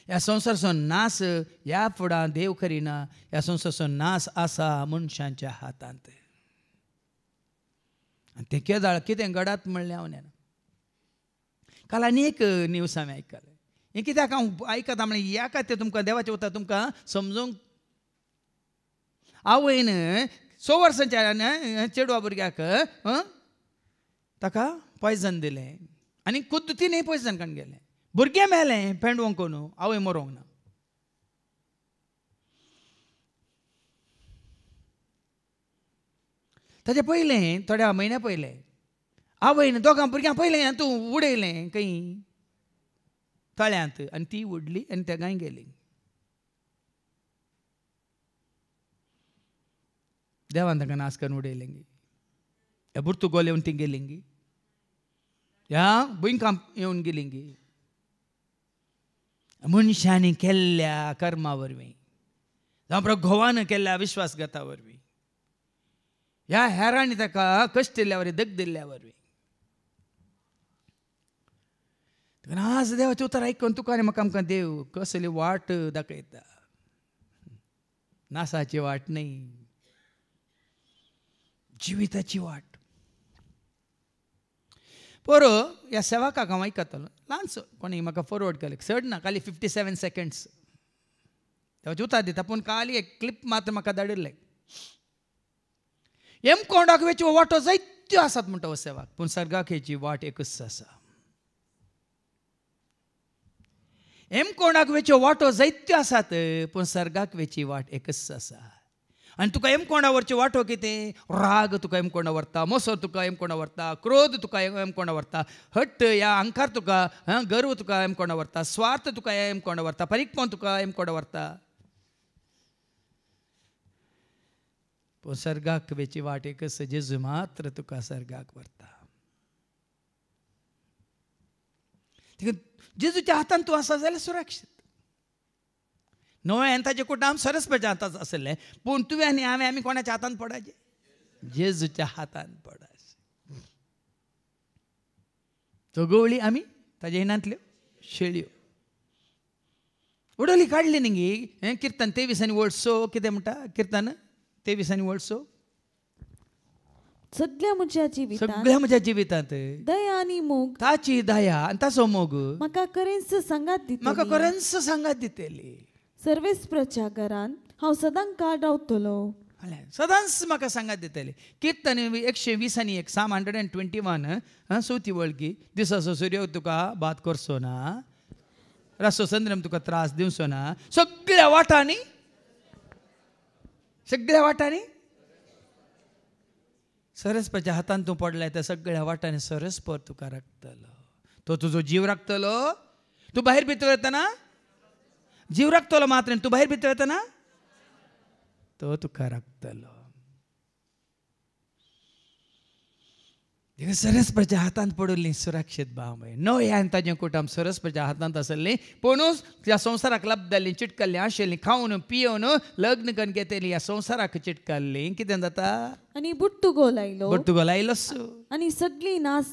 ह्या संवसाराचो नाश ह्या फुडां देव करिना. ह्या संवसाराचो नाश आसा मनशांच्या हातांत. आनी ते केदाळ कितें घडात म्हणलें हांव न्हय. काल आनी एक न्यूज हांवें आयकलें. हें कित्याक हांव आयकता म्हळ्यार ह्या खातीर तुमकां देवाचें उतर तुमकां समजूंक. आवयन 6 वर्सांच्या चेडवा भुरग्याक ताका पॉयझन दिलें आनी खुद्द तिणें पॉयझन काडून गेलें. भुरगें मेलें पेंडवंक न्हू आवय मरोंक ना. ताचे पयलें थोड्या म्हयन्या पयलें आवयन दोगां भुरग्यां पयलें तूं उडयलें खंय तळ्यांत आनी ती उडली आनी त्या गाय गेली. देवान ताका नाश करून उडयलें गे. ह्या बुर्तुगोल येवन ती गेली गे. ह्या भुंयकां येवन गेली गे. मनशांनी केल्ल्या कर्मा वरवीं जावं घोवान केल्ल्या विश्वासघाता वरवीं ह्या हेरांनी ताका कश्ट दिल्ल्या वरवीं दग दिल्ल्या वरवीं आज देवाचें उतर आयकून तुका आनी म्हाका आमकां देव कसली वाट दाखयता. नासाची वाट न्ही, जिविताची वाट. पोरो ह्या सेवकाक हांव आयकतालो ल्हानसो कोणी म्हाका फॉरवर्ड केलें चड ना खाली 57 सेकंड्स देवाचें उतर दिता पूण खाली एक क्लिप मात्र म्हाका धाडिल्लें. हेमकोंडाक वेचो वाटो जायत्यो आसात म्हणटा हो सेवाक पूण सर्गाक हेची वाट एकच आसा. हेमकोंडाक वेचो वाटो जायत्यो आसात पूण सर्गाक वेची वाट एकच आसा. आनी तुका हेमकोंडा वरचो वाटो कितें? राग तुका हेमकोंडा व्हरता, मोसर तुका हेमकोंडा व्हरता, क्रोध तुका हेमकोंडा व्हरता, हट्ट या अहंकार तुका गर्व तुका हेमकोंडा व्हरता, स्वार्थ तुका हेमकोंडा व्हरता, परीकपण तुका हेमकोंडा व्हरता. पूण सर्गाक वेची वाट एकच जेजू मात्र तुका सर्गाक व्हरता. जेजूच्या हातान तूं आसा जाल्यार सुरक्षीत. नोए ताचे कुटाम सरस्वतीच्या हातांत आसले पूण तुवें आनी हांवें आमी कोणाच्या हातान पडाचे? जेजूच्या हातान पडाचे. तो गवळी आमी ताजे हिनांतल्यो शेळयो. उडोली काडली न्ही गे. किर्तन 23 आनी वळसो कितें म्हणटा? किर्तन 23 आनी वळसो सगळ्या म्हज्या जिवितांत दया आनी मोग ताची दया आनी ताचो मोग म्हाका खरेंच सांगात दितेली. सर्वेस प्रचारान हांव सदांच काळ रावतलो. सदांच म्हाका सांगात दितेली. किर्तन 120 आनी 1 Psalm 121 चवथी वळखी. दिसाचो सूर्य तुका बात करचो ना, रातचो चंद्रम तुका त्रास दिवचो ना. सगळ्या वाटांनी सरस्वतीच्या हातान तूं पडलाय त्या सगळ्या वाटांनी सरस्पर तुका राखतलो. तो तुजो जीव राखतलो. तूं भायर भितर येतना जीव राखतलो मात्र तूं भायर भितर येतना तो तुका राखतलो. सरस्वतीच्या हातान पडुल्ली सुरक्षीत भाव नो ह्यान ताजें कुटुंब सरस्वतीच्या हातांत आसली पुणूच त्या संवसाराक लाभदाल्लीं चिटकल्लीं आशिल्लीं खावन पियोवन लग्न करून घेतली ह्या संवसाराक चिटकल्लीं कितें जाता? आनी बुर्तुगोल आयलो आनी सगळीं नाश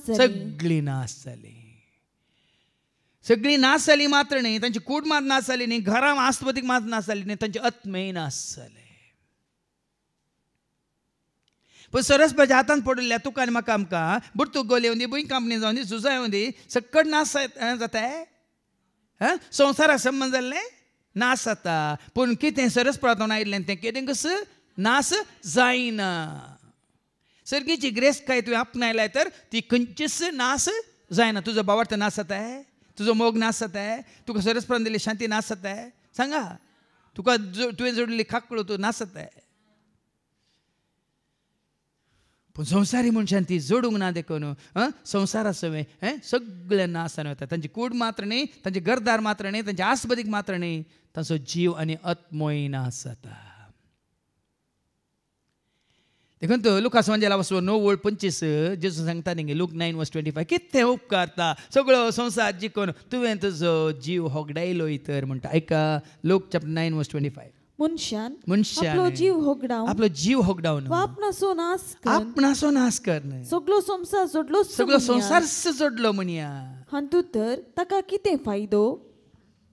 जाली मात्र न्ही तांची कूड मात नाश जाली न्ही, घरां आस्पतीक मात नाश जाली न्ही, तांचे आत्मेय नाश जाले. पण सरस्वतीच्या हातान पडलेल्या तुका आनी म्हाका आमकां बुर्तुगोल येवन दी, भुंयकांपणी जावन दी, झुजां येवन दी, सकट नाश जाताय. संवसाराक संबंद जाल्ले नाश जाता पूण कितें सरस्वतान आयिल्लें तें कितें कस नाश जायना. सर्गीची ग्रेस काय तुवें आपणायलाय तर ती खंयचीच नाश जायना. तुजो भावार्थ नाश जाताय, तुजो मोग नाश जाताय, तुका सरस्वतान दिल्ली शांती नाश जाताय. सांगा तुका तुवें जोडिल्ली खाकळो तूं नाश जाताय. पूण संवसारी मनशान ती जोडूंक ना देखून संवसारा सवय सगळे नासान वता. तांची कूड मात्र न्ही, तांचे घरदार मात्र न्ही, तांचे आस्पदीक मात्र न्ही, तांचो जीव आनी आत्मोय नाश जाता. देखून तो लुकास वांजेला 9:25 जेजू सांगता न्ही लूक 9:25 कितें उपकारता सगळो संवसार जिखून तुवें तुजो जीव होगडायलो तर म्हणटा. ऐका लूक चॅप्टर 9:25 मनशान आपलो जीव होगडावन आपणाचो नाश करन सगळो संसार जोडलो म्हणया हातूंत तर ताका कितें फायदो?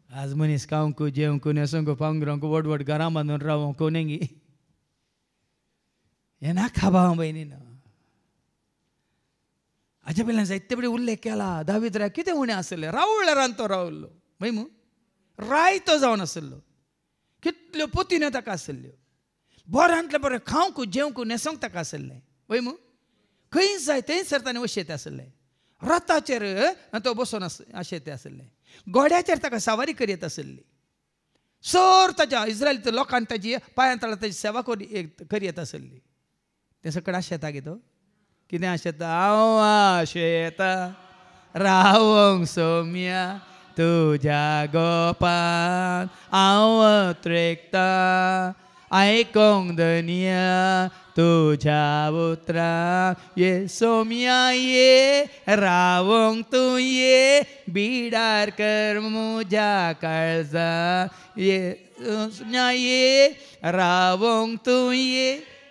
आज मनीस खावंक जेवंक न्हेसोंक पांगरोंक व्हड घरां बांदून रावंक कोणेंगी हें नाका भाव भयणीन. हाज्या पयल्यान जायते बडी उल्लेख केला. दावीद राय कितें उणें आसलें, रावळ्या रान रावल्लो भयमू, रायतो जावन आसलो, कितल्यो पोतिन्यो ताका आसल्यो, बऱ्यांतले बरें खावंक जेवंक न्हेसोंक ताका आसलें वयमू, खंय जाय थंय सर ताणें वशेत आसलें. रथाचेर तो बसून अशें तें आसलें. घोड्याचेर ताका सवारी करीत आसली. सर ताच्या इस्रायली लोकांनी ताची पांयां तळा ताची सेवा करीत आसली. ते सकट आशेता गे तो कितें आशेता. हांव आशेता रावंक सौम्या तुज्या गोपान, हांव त्रेकता आयकोंक धनिया तुझ्या उतरां. ये सौम्या ये रावंक तूं ये, बिडार कर म्हज्या काळजा. ये सौम्या ये रावंक तूं ये,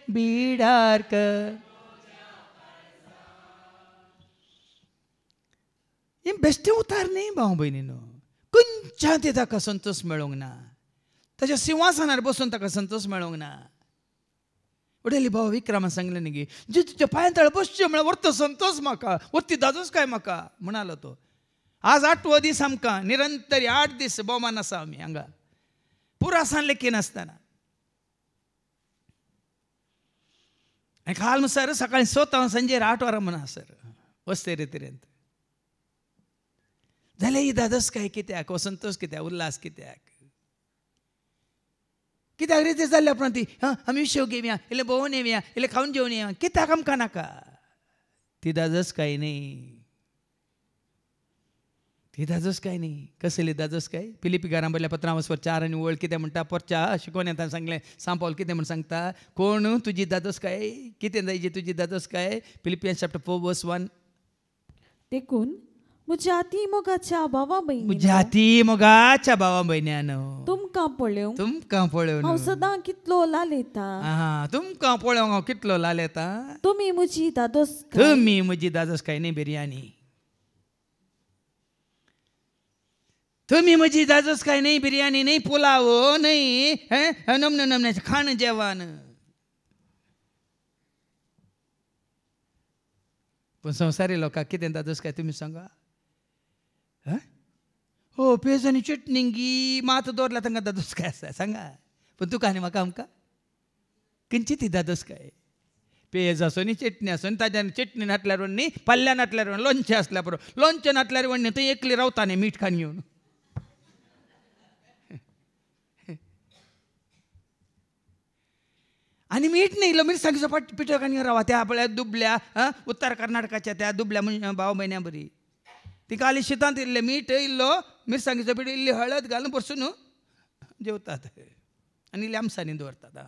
बिडार कर. हे बेश्टे उतार न्ही भाव भयणीनो. खंयच्या ते ताका संतोष मेळोंक ना. ताच्या सिंहासनार बसून ताका संतोष मेळोंक ना. उडयली भाव विक्रमान सांगलें न्ही गे, जे तुज्या पांयां तळा बसचें म्हळ्यार व्हरता संतोष म्हाका, वरती दादोस काय म्हाका म्हणालो तो. आज 8वो दीस आमकां निरंतर 8 दीस भोवमान आसा आमी हांगा पुरा सान लेखी नासतना. आनी काल नुसार सकाळीं 7 संजेर 8 वरां म्हणा सर वस्ते रितीरेंत. जाल्यार ही दादोस काय कित्याक, हो संतोष कित्याक, उल्हास कित्याक, कित्याक रीती जाल्ल्या उपरांत ती आमी विशव घेवया, इल्लें भोंवून येवया, इल्लें खावन जेवन येवया, कित्याक आमकां नाका. ती दादोस काय न्ही. ती दादोस काय न्ही. कसली दादोस काय. फिलिपिकारां बरयल्या पत्रां 4 आनी वळ कितें म्हणटा. परच्या शिकोवन येता सांगलें सांग पावल कितें म्हण सांगता. कोण तुजी दादोस काय, कितें जायची तुजी दादोस काय. Philippines chapter 4:1. देखून म्हज्या मोगाच्या भावा भयणी, म्हज्या मोगाच्या भावा भयण्यानो, तुमकां पळोवन हांव सदां कितलो लालयता. तुमकां पळोवंक हांव कितलो लालयता. तुमी म्हजी दादोस काय न्ही बिर्याणी. तुमी म्हजी दादोस काय न्ही बिर्याणी, न्ही पुलाव, न्ही नमन्याचें खाण जेवण. पूण संवसारी लोकांक कितें दादोस काय तुमी सांगा. हो पेज आनी चटणी मात दवरला तांकां दादोस काय आसा सांगा. पूण तुका आनी म्हाका आमकां खंयची ती दादोस काय. पेज आसो न्ही चटणी आसो न्ही, ताज्यान चटणी नाटल्यार न्ही, पल्ल्या नाटल्यार लोणचें आसल्यार पुरो. लोणचें नाटल्यार न्ही थंय एकली रावता न्ही मीठ खान घेवन. आनी मीठ न्ही इल्लो मिरसांगेचो पिठो खान रावा. त्या आपल्या दुबल्या उत्तर कर्नाटकाच्या त्या दुबल्या भाव भयण्या बरी. ती काली शितांत इल्लें मीठ इल्लो मिरसांगेचो पिठो इल्ली हळद घालून परसून जेवतात आनी इल्ली आमसांनी दवरतात.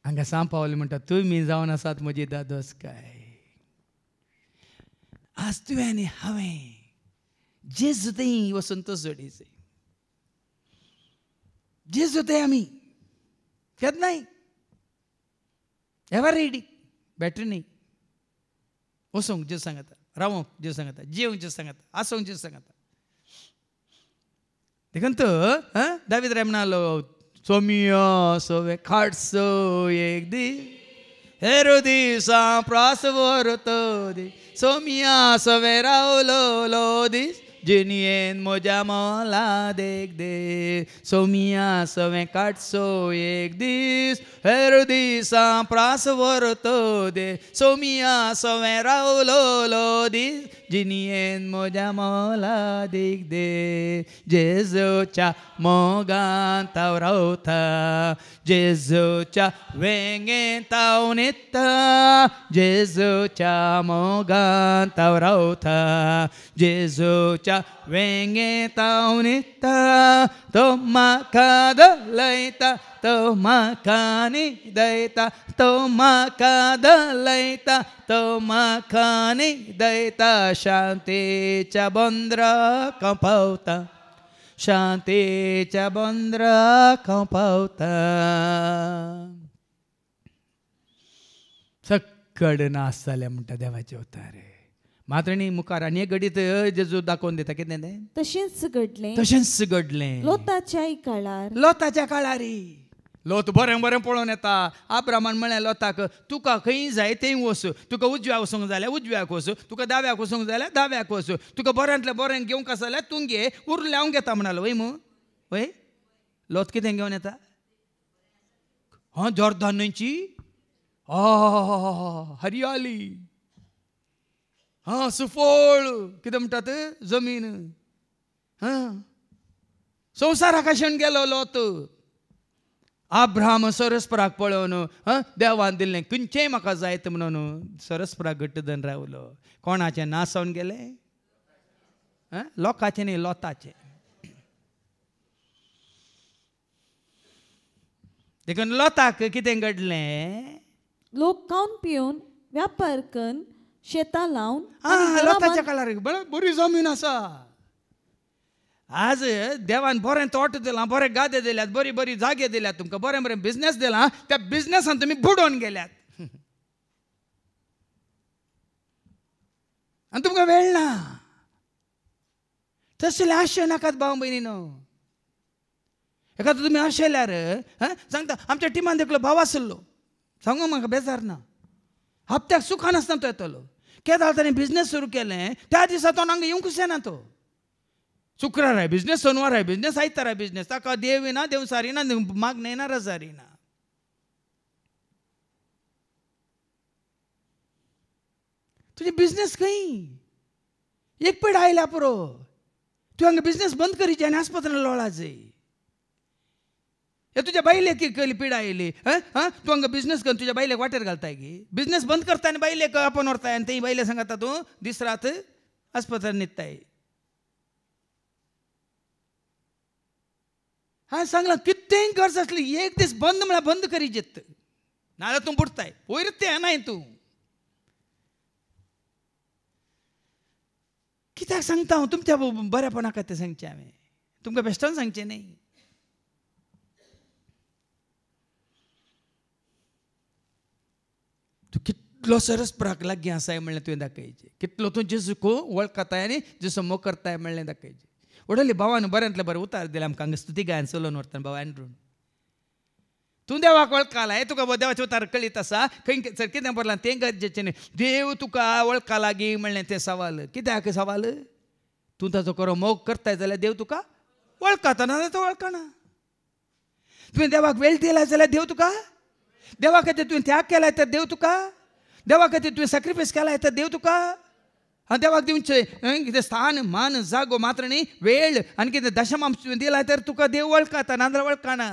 हांगा सांग पावले म्हणटा तुमी जावन आसात म्हजी दादोस काय. आज तुवें आनी हांवें जेजू थंय वचून तो जोडीचो. जेजू थंय आमी केन्नाय एवर रेडी बॅटरी न्ही. वचूंक जेजू सांगता, रावोंक जेजू सांगता, जेवंक जेजू सांगता, आसोंक जेजू सांगता. देखून दावीद राय म्हणालो सोमियो सोवे खाडसो एक दीस हेरोदिसा प्रासवरतो दीस सोमिया सोवे रावलो दीस जिनियेन म्हज्या मोला देख दे. सोमिया सोवे काडसो एक दीस हेरोदिसा प्रासवरतो दे सोमिया सोवे रावलो दीस जिनियेन म्हज्या मोला देख दे. जेजूच्या मोगान हांव रावता, जेजूच्या वेंगेंत हांव न्हिदता, जेजूच्या मोगान हांव रावता, जेजूच्या वेंगेंत हांव न्हिदता. तो म्हाका दलयता, तो म्हाका न्हिदयता, तो म्हाका दलयता, तो म्हाका न्हिदयता. शांतेच्या बंदराक हांव पावता, शांतेच्या बंदराक हांव पावता. सकड नास जाल्या म्हणटा देवाचे अवतार. मात्र न्ही मुखार आनी एक घडीत जेजू दाखोवन दिता कितें तें तशेंच घडलें. लोताच्या काळार लोत बरें बरें पळोवन येता. आब्रामान म्हळें लोताक तुका खंय जाय थंय वच, तुका उजव्याक वचूंक जाल्यार उजव्याक वच, तुका दाव्याक वचूंक जाल्यार दाव्याक वच, तुका बऱ्यांतलें बरें घेवंक आसा जाल्यार तूं घे, उरलें हांव घेता म्हणालो. वय मू वय लोत कितें घेवन येता. जॉर्दान न्हंयची हरियाली, सुफोळ, कितें म्हणटात जमीन. संवसारा कशें गेलो लोत. अब्राहम सरस्पराक पळोवन देवान दिल्लें खंयचेंय म्हाका जायत म्हणून सरस्पराक घट्ट धरून रावलो. कोणाचें नासोवन गेलें? लोकाचें न्ही, लोताचें. देखून लोताक कितें घडलें? लोक खावन पिवन व्यापार करून शेतां लावन लोताच्या काळार बरी जमीन आसा. आज देवान बरें तोट दिलां, बरें गादे दिल्यात, बरी बरी जागे दिल्यात तुमकां, बरें बरें बिझनेस दिलां. त्या बिझनेसान तुमी बुडोवन गेल्यात आनी तुमकां वेळ ना. तसले आशय नाकात भाव भयणीनो. एखादो तुमी आशयल्यार सांगता आमच्या टिमान देखलो भाव आसलो, सांगू म्हाका बेजार ना. हप्त्याक सुखान आसतना तो येतलो. केदां ताणें बिझनेस सुरू केलें त्या दिसा तो हांगा येवंकूच येना. तो शुक्रार आहे बिझनेस, सोनवार आहे बिझनेस, आयतार आहे बिझनेस. ताका देव येना, देव सारिना, मागणं येना, रजारिना. तुझे बिझनेस खंय? एक पीड आयल्या पुरो. तू हांगा बिझनेस बंद करीचे आनी आस्पत्रान लोळाचे. हे तुझ्या बायलेक केली पिडा आयली. तू हांगा बिझनेस करून तुझ्या बायलेक वाटेर घालताय की? बिझनेस बंद करताय आनी बायलेक आपण व्हरताय आनी तेही बायले सांगता तू दीस रात आस्पत्रान न्हिदताय. सांगला कितेंय गरज आसली एक दीस बंद म्हळ्यार बंद करीत, नाजाल्यार तूं बुडताय. पयर तें नाही तूं. कित्याक सांगता हांव? तुमच्या बऱ्यापणा खातीर सांगचें हांवें, तुमकां बेश्टोन सांगचें न्ही. तूं कितलो सरस्पराक लागीं आसाय म्हणलें तुवें दाखयचें. कितलो तूं जेजूक वळखताय आनी जेजू मोग करताय म्हणलें दाखयचें. उडयली भावान बऱ्यांतलें बरें उतार दिलें आमकां हांगा स्तुती गायन चलोवन व्हरतना भाव एंड्रून. तूं देवाक वळखालाय, तुका देवाचें उतार कळीत आसा. खंय सर कितें बरलां तें गरजेचें न्ही. देव तुका वळखा लागीं म्हणलें तें सवाल. कित्याक सवाल? तूं ताचो खरो मोग करताय जाल्यार देव तुका वळखता, नाजाल्यार तो वळखना. तुवें देवाक वेळ दिलाय जाल्यार देव तुका, देवा खातीर तुवें त्याग केलाय तर देव तुका, देवा खातीर तुवें सॅक्रिफायस केलाय तर देव तुका. देवाक दिवचें कितें स्थान मान जागो मात्र न्ही, वेळ आनी कितें दशमांश तुवें दिलाय तर तुका देव वळखता, नाजाल्यार वळखना.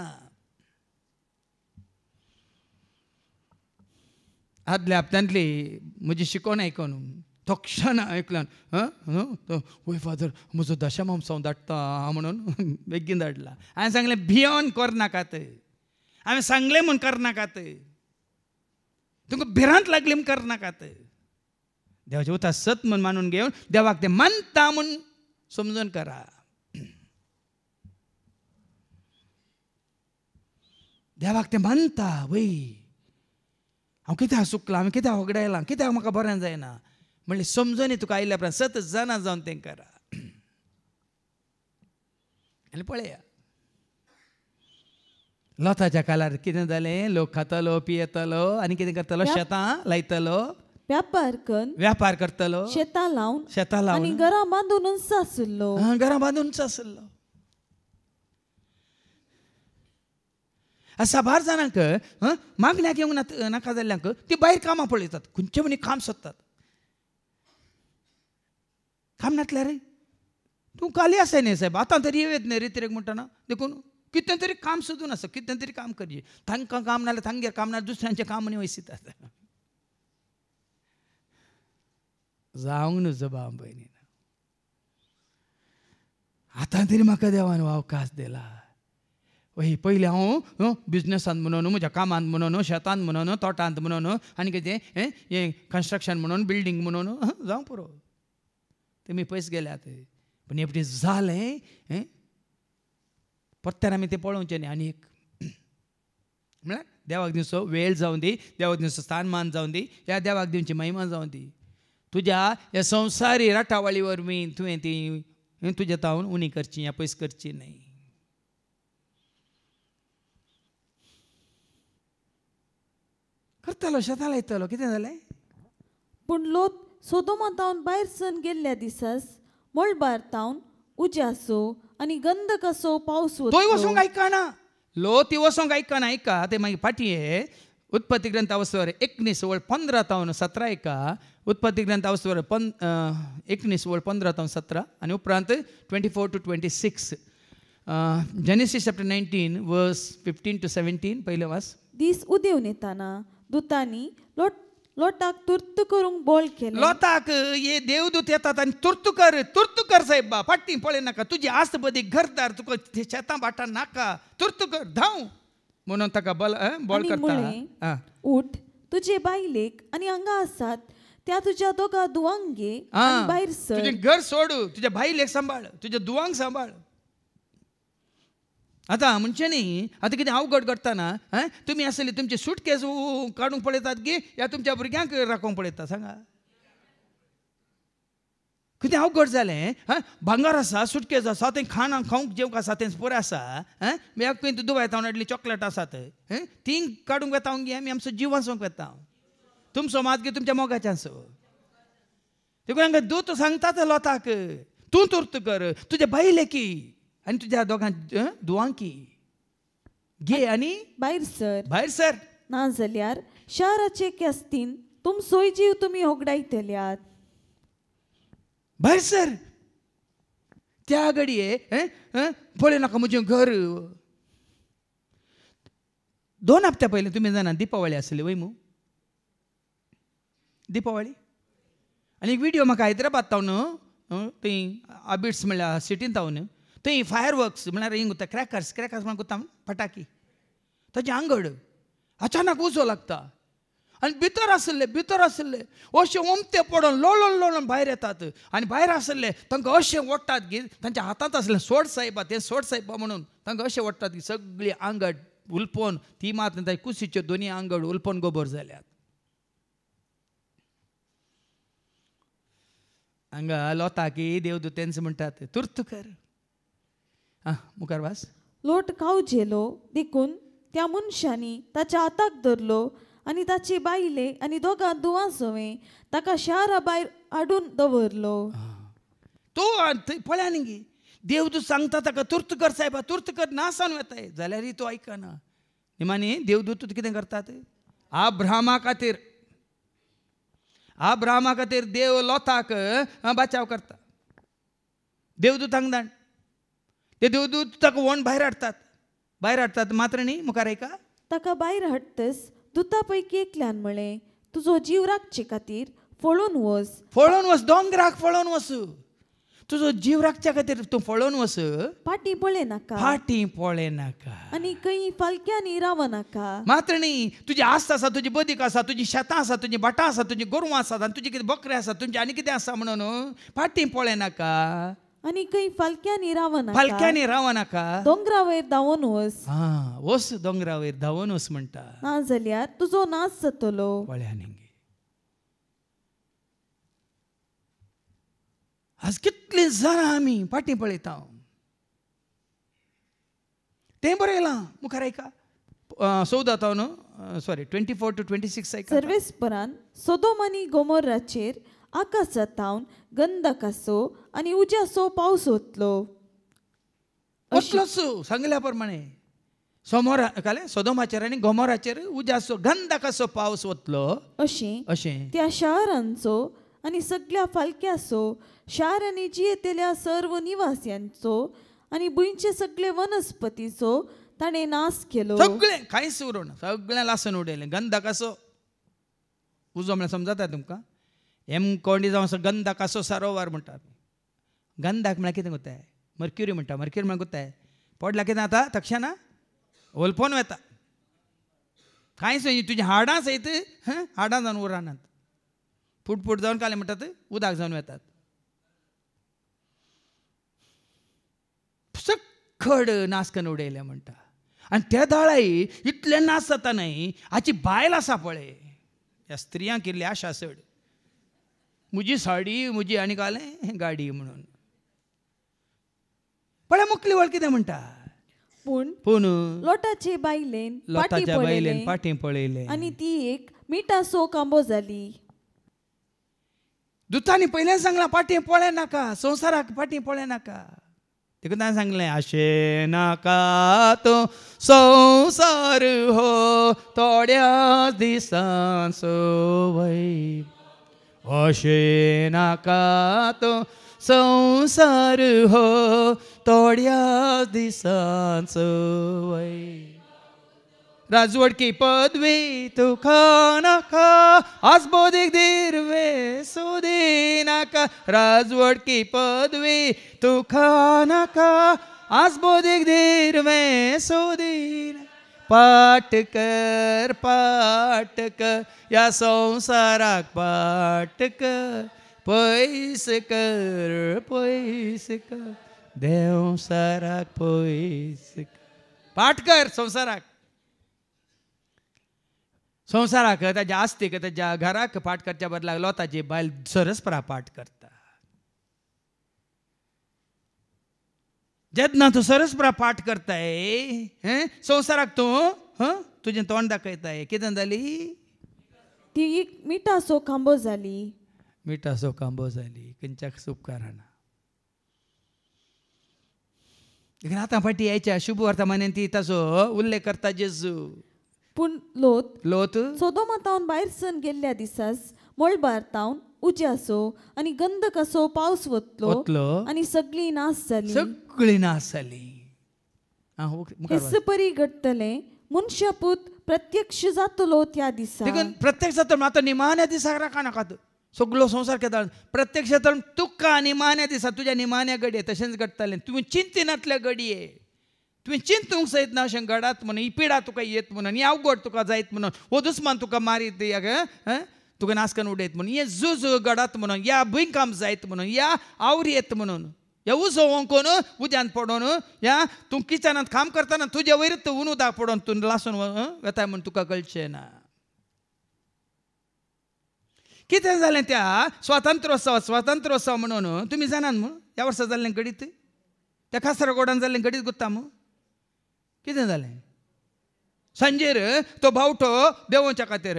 आदल्या हप्त्यांतली म्हजी शिकोवण आयकून तो क्षण ऐकल्यान वय फादर म्हजो दशमांश हांव धाडटा म्हणून बेगीन धाडला. हांवें सांगलें भियोन करनाकात, हांवें सांगलें म्हूण करनाकात, तुमकां भिरांत लागली म्हूण करनाकात. देवाचें उतार सत म्हूण मानून घेवन देवाक तें मानता म्हूण समजून करा. देवाक तें मानता. वय हांव कित्याक चुकलां, हांवें कित्याक होगडायलां, कित्याक म्हाका बरें जायना म्हणलें समजून तुका आयल्या उपरांत सत जाणा जावन तें करा. आनी पळया लोताच्या काळार कितें जालें. लोक खातलो पियेतलो आनी कितें करतलो, शेतां लायतलो, व्यापार करतलो, शेतां लावन घरां बांदूनच आसलो. घरां बांदूनच आसलो. साबार जाणांक मागण्याक येवंक नाका जाल्ल्यांक ती भायर कामां पळयतात. खंयचे म्हणी काम सोदतात. काम नातल्यार तूं खाली आसाय न्ही साहेब, आतां तरी येवेत न्ही रितीरेक म्हणटना. देखून कितें तरी काम सोदून आसा, कितें तरी काम करचें. तांकां काम नाल्यार तांगेर काम नाल्यार दुसऱ्यांचें काम म्हणी वयसितात. जावंक नजो भाव भयणी. आतां तरी म्हाका देवान अवकाश दिला. वय पयलीं हांव बिझनेसांत म्हणून, म्हज्या कामांत म्हणून, शेतांत म्हणून, तोटांत म्हणून आनी कितें हें कन्स्ट्रक्शन म्हणून, बिल्डींग म्हणून जावं पुरो तेमी पयस गेल्यात. पूण एपटी जालें परत्यान आमी तें पळोवचें न्ही. आनी एक म्हळ्यार देवाक दिवचो वेळ जावं दी, देवाक दिवचो स्थानमान जावं दी, ह्या देवाक दिवची महिमा जावं दी. तुज्या ह्या संवसारी राटावळी वरवीं तुवें ती तुज्या तावन उणी करची या पयस करची न्ही. करतलो, शेतां लायतलो, कितें जालें. पूण लोक सोदोमा तावन भायर सन गेल्ल्या दिसास मळबार तावन उज्यासो आनी गंधकासो पावस तोय वचोंक आयकना. लो ती वचोंक आयकना. ऐका ते मागीर फाटये उत्पत्ती ग्रंथावस्वर 19:15-17 एका उत्पत्ती ग्रंथावस्वर 19:15-17 आणि उपरांत 24-26 जेनेसिस चॅप्टर 19 वर्स 15-17 पहिले वास. दीस उदेवन येताना दुतांनी लोटाक तुर्त करूंक बोल केले. लोटाक हे देवदूत येतात आणि तुर्त कर साहेब फाटी पळे नाका, तुझी आस्त बदी घरदार तुका शेतां बाटा नाका, तुर्त कर धांव म्हणून ताका बोल करता. उठ, तुझे बायलेक आणि हांगा आसात त्या तुझ्या दोगा दुवांक घे आणि भायर सर. तुझे घर सोड, तुझ्या बायलेक सांभाळ, तुझ्या दुवांक सांभाळ. आता म्हणजे न्ही, आता कितें अवघड करतना तुमी आसले तुमचे सुटकेस काडूंक पळयतात गे या तुमच्या भुरग्यांक राखोवंक पळयता सांगा. कितें अवघड जालें. भांगार आसा, सुटकेस आसा, तें खावंक जेवंक आसा, तें पुरें आसा. म्याक खंय दुबाय तावन हाडली चॉकलेट आसात ती काडूंक वेता गे आमी आमचो जीव वाचोवंक वेता. तुमचो मात गे तुमच्या मोगाच्यान सो. देखून हांगा दूत सांगतात लोताक तूं तुर्त कर, तुज्या बायलेकी आणि तुझ्या दोगां दुवांकी घे आणि भायर सर. ना जाल्यार शाराचे केस्तीन तुमचोय जीव तुमी होगडायतल्यात. भायर सर. त्या घडये पळय नाका म्हजें घर. 2 हप्त्या पयलीं तुमी जाणा दिपावळी आसली वय मू दिपावळी. आनी एक व्हिडिओ म्हाका हैदराबाद तावन थंय आबिट्स म्हणल्यार सिटीन तावन थंय फायर वर्क्स म्हळ्यार हिंग उरता क्रॅकर्स म्हण कोत्ता फटाकी ताचे आंगड अचानक उजो लागता आनी भितर आसले अशे ओमते पडोन लोळोन भायर येतात आनी भायर आसले तांकां अशें ओडटात की तांच्या हातांत आसलें सोड सायबा म्हणून तांकां अशें ओडटात की सगळीं आंगड उलपोन ती मात तांच्या कुशीच्यो दोनी आंगड उलपोन गोबर जाल्यात. हांगा लोताकी देवदूतेंच म्हणटात तुर्त कर. मुखार वास. लोट कावजेलो देखून त्या मनशांनी ताच्या हाताक धरलो आणि ताची बायले आणि दोगां दुवां सवें ताका शारा भायर हाडून दवरलो. तो पळया न्ही देवदूत सांगता ताका तुर्त कर सायबा तुर्त कर नासान वेताय जाल्यार तो आयकना. निमानी देवदूत कितें करतात अब्राहमा खातीर देव लोताक बचाव करता. देवदूतांक धाड ते देवदूत ताका वोन भायर हाडटात मात्र न्ही मुखार ऐका. ताका भायर हाडटस दुता पैकी एकल्यान म्हळें तुजो जीव राखचे खातीर फळोवन वच दोंगराक फळोवन वच. तुजो जीव राखच्या खातीर तूं फळोवन वच. फाटी पळय नाका आनी खंय फालक्यांनी राव नाका. मात्र न्ही तुजी आस्त आसा, तुजी बदीक आसा, तुजी शेतां आसा, तुजी भाटां आसा, तुजी गोरवां आसात आनी तुजी कितें बकरे आसा, तुमचे आनी कितें आसा म्हणून फाटी पळय नाका आनी खंय फालक्यांनी राव नाका. दोंगरा वयर धांवून वच दोंगरा वयर धांवून वच म्हणटा. ना जाल्यार तुजो नाश जातलो. पळया न्ही आज कितले जाणां आमी फाटी पळयता. तें बरयलां मुखार ऐका 24-26 ऐका. सर्वेस्परान सोदोम आनी गोमोराचेर आकाशांतावन गंधकाचो आनी उज्याचो पावस वतलो. सांगल्या प्रमाणे सोदोमाचेर आनी गोमोराचेर उज्याचो गंधकाचो पावस वतलो अशें त्या शारांचो आनी सगळ्या फालक्याचो शार आनी जियेतेल्या सर्व निवासियांचो आनी भुंयचे सगळे वनस्पतीचो ताणें नाश केलो. सगळें कांयच उरोना, सगळें लासून उडयलें. गंधकाचो उजो म्हळ्यार समजता तुमकां कोंडी जावन असो गंधकाचो सरोवर म्हणटात. गंधक म्हळ्यार कितें कोत्ताय मर्क्युरी म्हणटा. मर्क्युरी म्हळ्यार कोत्ताय पडला कितें जाता तक्षणा ओलपोन वेता. कांयच तुजी हाडां सयत हाडां जावन उरनात. फूट जावन काले म्हणटात उदक जावन वेतात. सकड नाश करून उडयले म्हणटा. आनी त्या दाळाय इतले नाश जाता न्हय हाची बायल आसा पळय ह्या स्त्रियांक केल्ली आशा चड. म्हजी साडी म्हजी आनी कालें गाडी म्हणून पळय मुखली वळ कितें म्हणटा. पूण लोटाचे बायलेन फाटीं पळयलें आनी ती एक मिठाचो कांबो जाली. दुतांनी पयलें सांगलां फाटीं पळय नाका, संवसाराक फाटीं पळय नाका. देखून सांगलें आशे नाका तो संवसार हो थोड्या दिसांचो वै अशे नाका तो संसार हो थोड्या दिसांचो वै राजवडकी पदवी तुका नाका आज बोदीक दिरवे सोदी नाका राजवडकी पदवी तुका नाका आज बोदीक दिरवे सोदी पाट कर या संसाराक पाट कर पयस कर देव साराक पयस कर पाट कर संसाराक ताच्या आस्तीक ताच्या घराक पाठ करच्या बदलाक लोताची बायल सरस्परा पाठ करता जेन्ना तूं सरस्परा पाठ करताय संसाराक तूं तुजें तोंड दाखयताय कितें जाली ती मिठासो खांबो जाली खंयच्याक उपकाराना देखून आतां फाटी यायच्या शुभ वर्तमानान ती ताचो उल्लेख करता जेजू पूण लोत सोदोमा तावन भायर सण गेल्ल्या दिसास मळबार उज्यासो आनी गंधकासो पावस वतलो आनी सगळी नाश जाली परी घडटले मनशापूत प्रत्यक्ष जातलो त्या दिसा प्रत्यक्ष जातलो आतां निमाण्या दिसाक राखा नाका सगळो संसार केला प्रत्यक्ष जातलो तुका निमाण्या दिसा तुज्या निमाण्या घडये तशेंच घडटलें तुवें चिंतिनातल्या घडये तुवें चिंतूंक सयत ना अशें घडात म्हणून ही पिडा तुका येत म्हणून ही अवघड तुका जायत म्हणून हो दुस्मान तुका मारीत तुका नासकन उडयत म्हणून हे झूज घडात म्हणून या भुंयकाम जायत म्हणून या आवरी येत म्हणून या उजो वोंकोन उद्यान पडोन या तूं किचनांत काम करतना तुज्या वयर उन उदक पडोन तूं लासून वेताय म्हणून तुका कळचें ना कितें जालें त्या स्वातंत्र्योत्सव म्हणून तुमी जाणात म्हणून ह्या वर्सा जाल्लें घडीत त्या कासरगोडान जाल्लें घडीत गुत्ता मग कितें जालें सांजेर तो भावटो देवोवच्या खातीर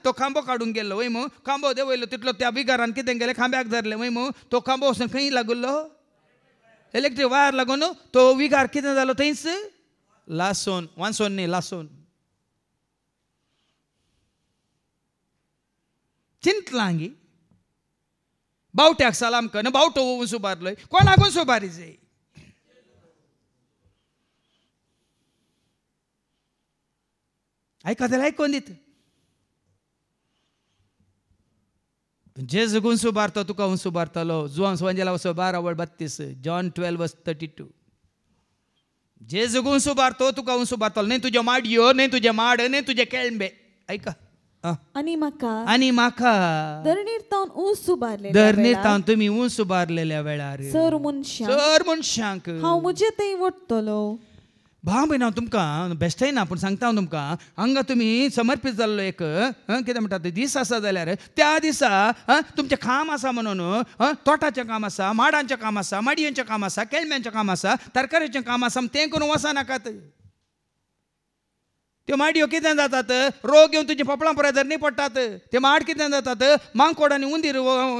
तो खांबो काडून गेल्लो वय मू खांबो देवयलो तितलो त्या बिगारान कितें गेलें खांब्याक धरलें वय मू तो खांबो वचून खंय लागलो इलेक्ट्रीक वायर लागून तो विगार कितें जालो थंयच लासून वांसून न्ही लासून चिंतलांगी बावट्याक सलाम कर बावटो वोवून सुबारलोय कोणाकून सुबारी जाय आयकतले आयकोन दीत जे जगून सुबारतो तुका हून सुबारतलो जुआन सुवांजेला वसो 12:32 जॉन 12:32 जे जगून सुबारतो तुका हून सुबारतलो न्ही तुज्यो माडयो न्ही तुजे माड न्ही तुजे केळंबे आयका आनी म्हाका धरणीर तावन तुमी ऊंच सुबारलेल्या वेळार सर मनशांक हांव म्हजे थंय वट्टलो भाव भयण हांव तुमकां बेश्टाय ना पूण सांगता हांव तुमकां हांगा तुमी समर्पीत जाल्लो एक कितें म्हणटा ते दीस आसा जाल्यार त्या दिसा तुमचें काम आसा म्हणून तोटाचें काम आसा माडांचें काम आसा माडयांचें काम आसा केळम्यांचें काम आसा तरकारेचें काम आसा तें करून वचनाकात त्यो माडयो कितें जातात रोग येवन तुजी पोपळां पळय धरणी पडटात ते माड कितें जातात मांकोड आनी उंदीर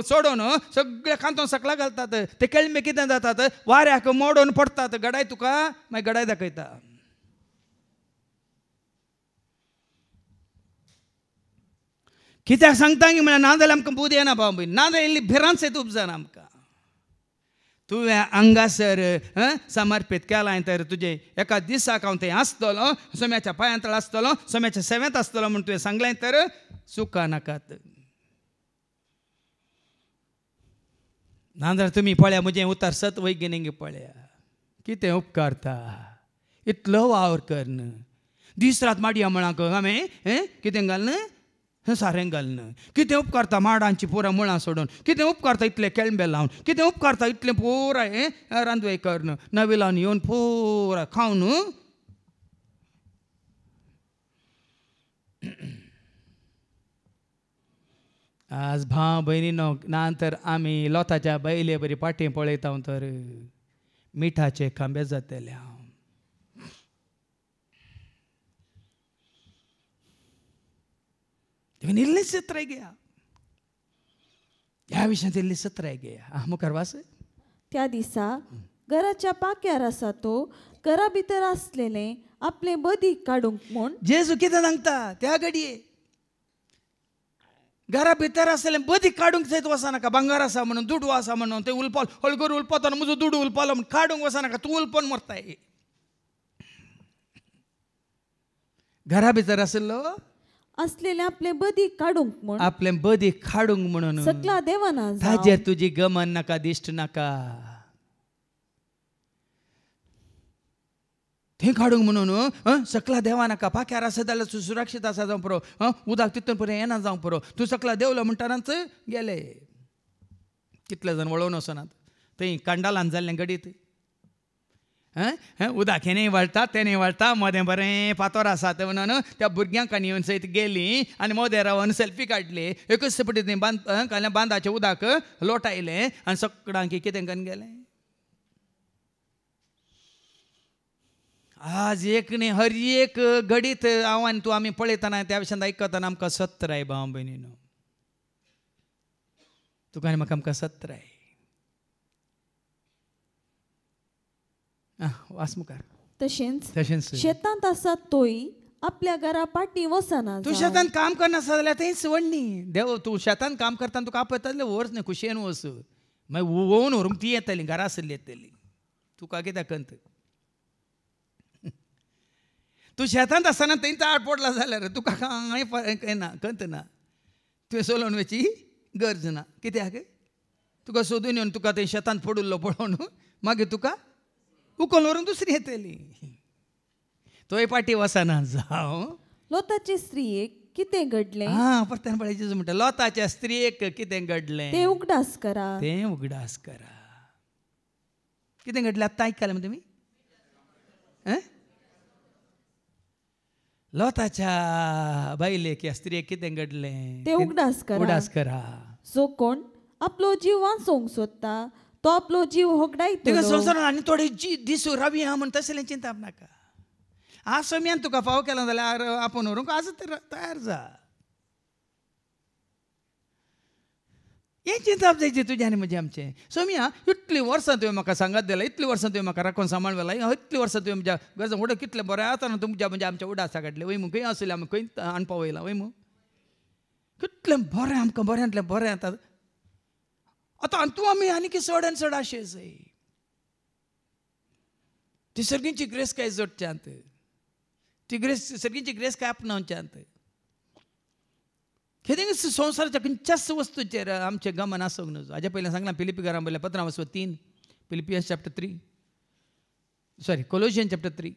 सोडून सगळे कांतोन सकला घालतात ते केळमे कितें जातात वाऱ्याक मोडून पडटात गडाय तुका मागीर गडाय दाखयता कित्याक सांगता की म्हळ्यार ना जाल्यार आमकां बूद येना भाव भयण ना जाल्यार इल्ली भिरांत सेत उपजाना आमकां तुवें हांगासर समर्पीत केलां तर तुजे एका दिसाक हांव थंय आसतलो सोम्याच्या पांयां तळ आसतलो सोम्याच्या सेवेंत आसतलो म्हूण तुवें सांगलें तर चुका नाकात नाजाल्यार तुमी पळया म्हजें उतार सत वैज्ञानीक पळया कितें उपकारता इतलो वावर करन दीस रात माडया मळाक हांवें कितें घालन सारें घालन कितें उपकारता माडांची पुरा मुळां सोडून कितें उपकारता इतले केळंबे लावन कितें उपकारता इतलें पुराय रांदवे करन नवी लावन येवन पुरा खावन आज भाव भयणीनो नंतर आमी लोताच्या बैले बरी पाटी पळयता तर मिठाचे खांबे जातले हांव इल्ली सत्र गया ह्या विशयात इल्ली सत्र गया मुखार वास त्या दिसा घराच्या पाक्यार आसा तो घरा भितर असलेले आपले बदी काढूंक म्हूण जेजू कितें सांगता त्या घडये घरा भितर असलेले बदी काढूंक थंय वचनाका भांगार आसा म्हणून दुडू आसा म्हणून ते उलपाल हळगर उलपताना म्हजो दुडू उलपालो म्हणून काडूंक वचनाका तूं उलपन मरताय घरा भितर असलेले आपले बदी काढूंक म्हूण आपले बदी काडूंक म्हणून सगळा देवाना ताजेर तुजी गमन नाका दिश्ट नाका थंय काडूंक म्हणून सकला देवा नाका पाक्यार आसा जाल्यार तूं सुरक्षीत आसा जावं पुरो उदक तितून पर्यंत येना जावं पुरो तूं सकला देवलो म्हणटानाच गेले कितले जाण वळोवन वचनात थंय कांडालान जाल्लें गडीत उदक हें वळटा तें वळटा मोदें बरें पातोर आसा तें म्हणून त्या भुरग्यांक आनी येवन सयत गेलीं आनी मोदें रावन सेल्फी काडली एकच पटी थंय बांदाचें उदक लोटायलें आनी सगळ्यांक कितें करून गेलें आज एक न्ही हर एक घडीत हांव आनी तूं आमी पळयतना त्या विशयान आयकतना आमकां सत्राय भाव भयणीनो तुका आनी म्हाका आमकां सत्राय वास मुखार तशेंच शेतांत आसा तोय आपल्या घरा पाटी वचना तूं शेतांत काम करनासा जाल्यार थंयच व्हडणी देव तूं शेतांत काम करतना तुका आपयता व्हरच न्ही खुशयेन वच मागीर वोवन व्हरूंक ती येतली घरा आसली येतली तुका कित्याक कंत तूं शेतांत आसतना थंय ताळ पडला जाल्यार तुका कांय ना कंत ना तुवें सोलोवन वची गरज ना कित्याक तुका सोदून येवन तुका थंय शेतांत पडुल्लो पळोवन मागीर तुका उखलून व्हरून दुसरी येतली तोय पाटी वचना जावं लोताचे स्त्रियेक कितें घडलें परत्यान पळय म्हणटा लोताच्या स्त्रियेक कितें घडलें तें उगडास करा कितें घडलें आतां आयकलें म्हणटा तुमी लोताच्या बायलेक ह्या स्त्रियेक कितें घडलें तें उगडास करा जो कोण आपलो जीव वाचोवंक सोदता तो आपलो जीव होगडायतलो संवसारान आनी थोडे दीस रावया म्हण तसलें चिंताप नाका आज सोम्यान तुका फाव केला जाल्यार आपूण व्हरूंक आज तयार जा हें चिंताप जायचें तुजें आनी म्हजें आमचें सोम्या इतलीं वर्सां तुवें म्हाका सांगात दिलां इतलीं वर्सां तुवें म्हाका राखून सांबाळला इतलीं वर्सां तुवें म्हज्या गरजा उडो कितलें बरें आतां तुमच्या म्हणजे आमच्या उडासा काडले वय खंय आसले आमी खंय अणपा वयला वय कितलें बरें आमकां बऱ्यांतलें बरें आतां आतां तूं आमी आनी की चड आनी चड आशे जाय ती सर्गींची ग्रेस काय जोडच्यांत ती ग्रेस सर्गींची ग्रेस काय आपणावच्यांत कितें संवसाराच्या खंयच्याच वस्तूचेर आमचें गमन आसूंक नजो हाज्या पयलीं सांगलां फिलिपिकारां बरयलें 15:3 Philippines chapter 3 कोलोशियन chapter 3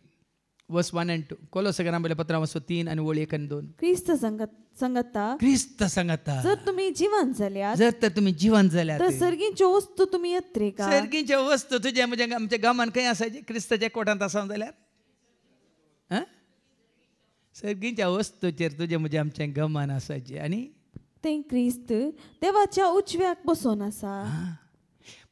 verse 1 and 2 कोलोसेकारां बरयलें 15:3 आनी वळी 1 and 2 क्रिस्त सांगता जर तुमी जिवंत जाल्यार तर सर्गींच्यो वस्तू तुमी येत्रेका सर्गींच्यो वस्तू तुजे म्हणजे आमचें गमन खंय आसायचें क्रिस्ताच्या कोटांत आसा जाल्यार सर्गींच्या वस्तूचेर तुजें म्हणजे आमचें गमन आसायचें आनी तें क्रिस्त देवाच्या उजव्याक बसून आसा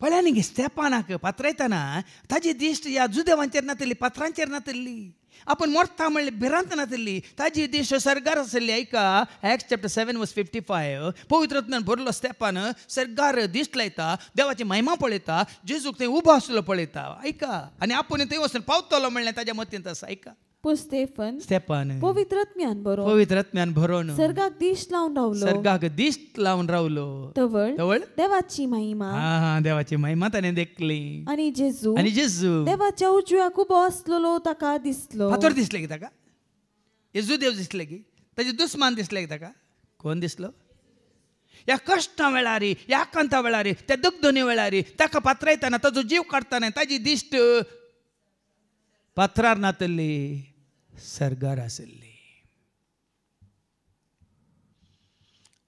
पळय न्ही स्तेपानाक पात्रयतना ताजी दिश्ट ह्या जुदेवांचेर नातली पात्रांचेर नातल्ली आपूण मरता म्हणलें भिरांत नातल्ली ताजी दिश्ट सर्गार आसली आयका एक्ट्स चॅप्टर 7 वर्स 55 पवित्र आत्म्यान भरलो स्तेपान सर्गार दिश्ट लायता देवाची महिमा पळयता जेजूक थंय उबो आसलो पळयता आयका आनी आपूण थंय वचून पावतलो म्हणलें ताज्या मतींत आसा आयका स्तेपान पवित्र आत्म्यान भरोवन सर्गाक दिश्ट लावन रावलो तवळ देवाची महिमा ताणें देखली आनी जेजू देवाच्या उजव्याक उबो आसलेलो ताका दिसलो फातर दिसले की ताका येजू देव दिसले की ताजे दुस्मान दिसले की ताका कोण दिसलो ह्या कश्टा वेळारी ह्या आकांता वेळारी त्या दुखदुनी वेळारी ताका पात्रयतना ताजो जीव काडतना ताजी दिश्ट पात्रार नातल्ली सर्गार आसली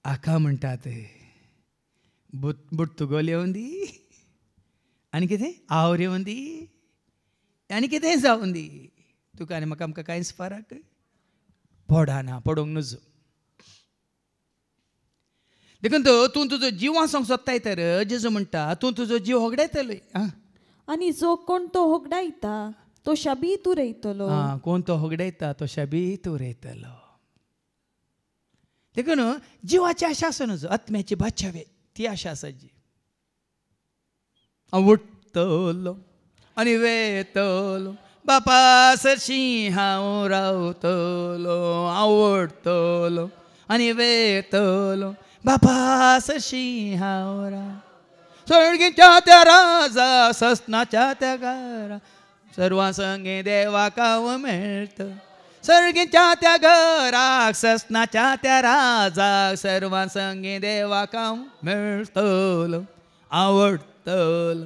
आका म्हणटात बुट्टुगोल येवन दी आनी कितें आवर येवन दी आनी कितें जावन दी तुका आनी म्हाका आमकां कांयच फरक पडना पडोंक नजो देखून तूं तुजो जीव वाचोंक सोदताय तर जेजू म्हणटा तूं तुजो जीव होगडायतलो आनी जो कोण तो होगडायता तो शाबीत उरयतलो कोण तो होगडायता तो शाबीत उरयतलो देखून जिवाची आशा आसा नजो आत्म्याची बाच्छावे ती आशा आसा जी हांव उठतलो आनी वेतलो बापा सरशी हांव रावतलो आवडतलो आनी वेतलो बापा सरशी हांव राव सर्गीच्या त्या राजा ससनाच्या त्या घरा सर्वां संगे देवाक हांव मेळत सर्गीच्या त्या घराक ससनाच्या त्या राजाक सर्वां संगे देवाक हांव मेळतलो आवडतलो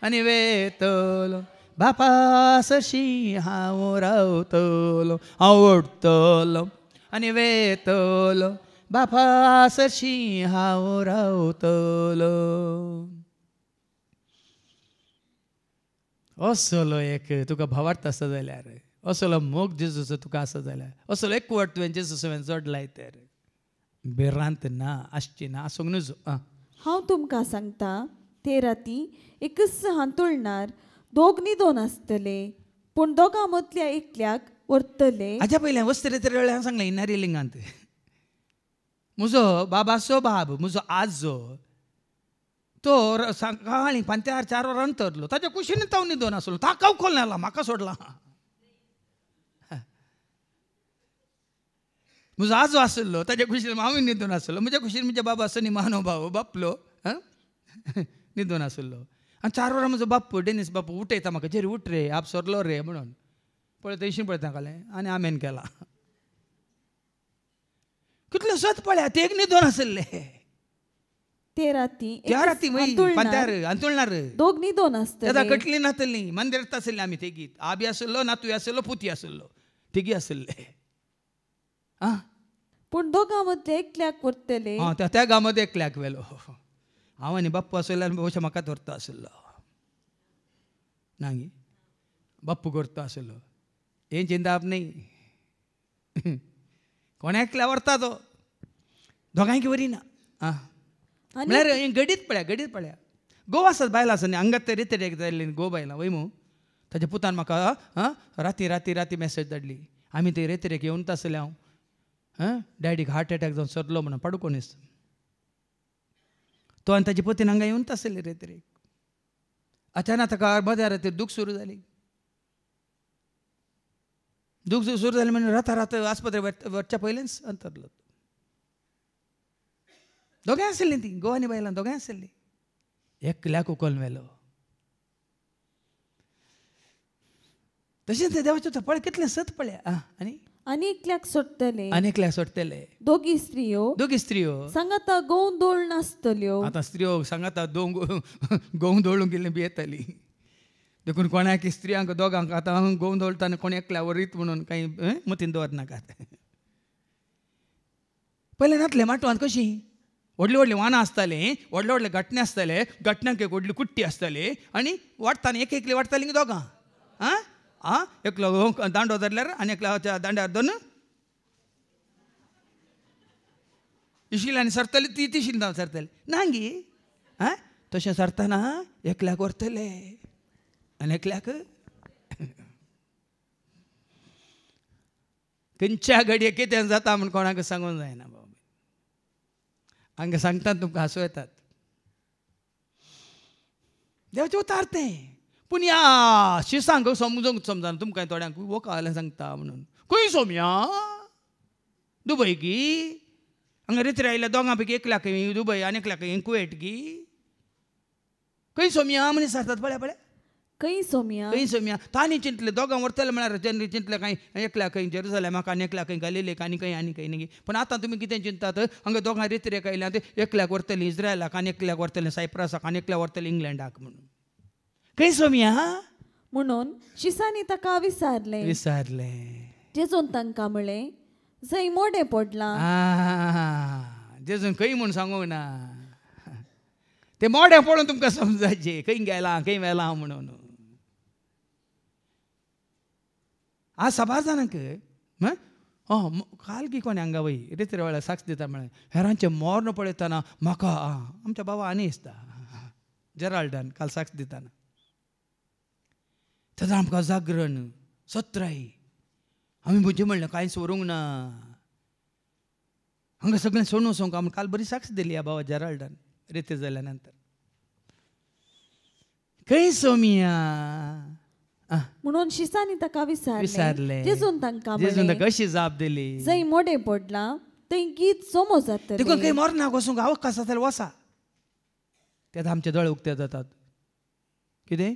आनी वेतलो बापा सरशी हांव रावतलो आवडतलो आनी वेतलो बापा सरशी हांव रावतलो. असलो एक तुका भावार्थ आसा जाल्यार असलो मोग जेजूचो तुका आसा जाल्यार असलो एकवट तुवें जेजूचो जोडलाय तर भिरांत ना आसची ना आसूंक नजो. हांव तुमकां सांगता ते राती एकच हांतुळणार दोग न्ही दोन आसतले पूण दोगां मदल्या एकल्याक व्हरतले. हाच्या पयलें वस्त्रेतरे वेळार सांगलें इनारी लिंगांत म्हजो बाबाचो बाब म्हजो आजो तो सकाळीं पांत्यार 4 वरां तरलो ताच्या कुशीन तो न्हिदोन आसलो ताका उखल नाला म्हाका सोडला. म्हजो आजो आसलो ताच्या कुशीन हांवूय न्हिदोन आसलो म्हज्या कुशीन म्हज्या बाबा सनी महानुभाव बापलो न्हिदोन आसलो आनी 4 वरां म्हजो बाप्पू डेनीस बाप्पू उठयता म्हाका जेरी उठ रे आप सरलो रे म्हणून पळय इशीं पळयता कालें आनी आमेन केला. कितले सत पळया ते एक न्हिदोन आसले ते राती त्या राती अंतुळणार दोग न्ही दोन आसतले कटली नातली मंदिरांत आसले आमी तेगीत आबी आसलो नातूय आसलो पुती आसलो तिगी आसले पूण दोगां मदले एकल्याक व्हरतले. त्या गांवांत एकल्याक व्हेलो हांव आनी बाप्पू आसलो आनी अशें म्हाकाच व्हरता आसलो ना गे बाप्पू करता आसलो हें चिंताप न्ही कोणा एकल्या व्हरता तो दोगांयकी वरिना म्हळ्यार गडीत पळया गोव आसात बायलां आसा न्ही हांगात ते रिते जाल्ली गो बायलां वयमू ताच्या पुतान म्हाका राती राती राती मॅसेज धाडली आमी ते रेतरेक येवन आसले हांव डॅडीक हार्ट एटॅक जावन सरलो म्हणून पडकोनीस तो आनी ताची पतीन हांगा येवन आसले रेतरेक अचानक ताका मध्या राती दूख सुरू जाली म्हणजे राता रात आस्पत्रे वचच्या पयलेंच अंतरलो दोगांय आसली ती गोव आनी बायलां दोगांय आसली एकल्याक उखल मेलो. तशेंच देवाचें पळय कितलें सत पळया आनी एकल्याक सोडटले दोगी स्त्रियो सांगाता गोंदोळ नासतल्यो. आतां स्त्रियो सांगाता गोंदोळूंक गेल्ली बी येताली देखून कोणाक स्त्रियांक दोगांक आतां गोंदोळटाना कोण एकल्या वरीत म्हणून काही मतीन दवरनाकात. पयलें नातलें माटवांत कशीं व्हडलीं व्हडलीं वानां आसतालीं व्हडले व्हडले घटने आसताले घटनांक एक व्हडली कुट्टी आसताली आनी वाडटाना एक एकली वाडटालीं दोगां एकलो दांडो धरल्यार आनी एकल्या दांड्यार दोन इशिल्ल्यानी सरतली ती तिशिल्ल्यान सरतली ना गी तशें सरतना एकल्याक व्हरतले आनी एकल्याक खंयच्या घडये कितें जाता म्हूण कोणाक सांगूंक जायना बाबा हांगा सांगतात तुमकां हांसूं येतात देवाचें उतार तें पूण या शिसांक समजूंक समजना तुमकां थोड्यांक वोकालें सांगता म्हणून खंय सोम्या दुबय गी हांगा रित्री आयल्या दोगां पैकी एकल्याक दुबय आनी एकल्याक कुवेट गी खंय सोम्या मनीस सांगतात पळय खंय सोम्या तांणी चिंतले दोगां व्हरतले म्हळ्यार जेन्ना चिंतले कांय एकल्याक खंय जेरुसलेमाक आनी एकल्याक खंय गलिलेक आनी खंय न्ही पूण आतां तुमी कितें चिंतात हांगा दोगां रित्रेक आयल्यात एकल्याक व्हरतलीं इज्रायलाक आनी एकल्याक व्हरतलें सायप्रसाक आनी एकल्याक व्हरतलें इंग्लंडाक म्हणून खंय सोम्या म्हणून शिसांनी ताका विचारलें जेजून तांकां म्हणलें जंय मोडें पडलां जेजून खंय म्हूण सांगूंक ना तें मोडें पळोवन तुमकां समजायचें खंय गेलां खंय मेलां म्हणून आज साबार जाणांक काल की कोणी हांगा वय रित्रे वेळार साक्ष दिता म्हळें हेरांचें मरण पळयतना म्हाका आमच्या बाबा आनी दिसता जेराल्डान काल साक्ष दिताना थंय आमकां जागरण सत्राई आमी बुजी म्हणलें कांयच व्हरूंक ना हांगा सगळें सोडून वचोंक आमी काल बरी साक्ष दिली ह्या बाबा जेराल्डान रिती जाल्या नंतर खंय सोमिया म्हणून शिसानी ताका विचारले जेजून तांकां कशी जाप दिली जंय मोडे पडला थंय गीत सोमो जातलें देखून खंय मरना वचूंक अवकाश आसल्यार वसा तें आमचे दोळे उक्ते जातात कितें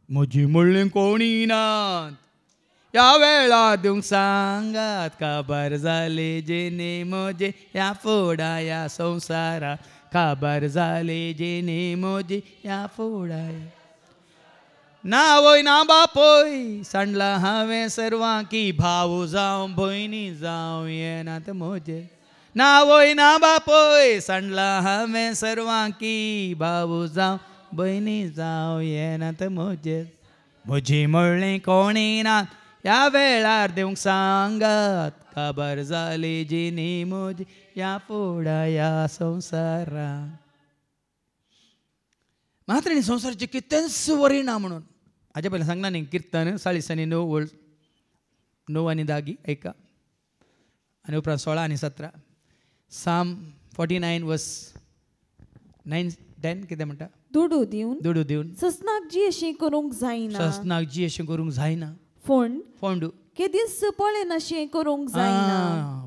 म्हजी म्हणलें कोणी नात या वेळा दिवंक सांगात काबार जाले जेने म्हजे या फोडा या संवसारा काबार जाले जेने म्हजे या फोडा ना वय ना बापय सांडला हांवें सर्वांकी भाव जावं भयणी जावं येनात म्हजे ना वय ना बापय सांडला हांवें सर्वांकी भाव जावं भयणी जावं येनात म्हजे म्हजी म्हणलें कोणी ना या वेळार दिवंक सांगात काबार जाले जेने म्हजे या फोडा या संवसाराक मात्र संवसाराचे कितेंच वरिना म्हणून हाजे पयलीं सांगना न्ही किर्तन 9 आनी 10 ऐका आनी उपरांत 16 आनी 17 साम 49 वर्स 9 10 कितें म्हणटा दुडू दिवन ससनाक जी अशी करूंक जायना फोंडू केदीस पळयनाशें करूंक जायना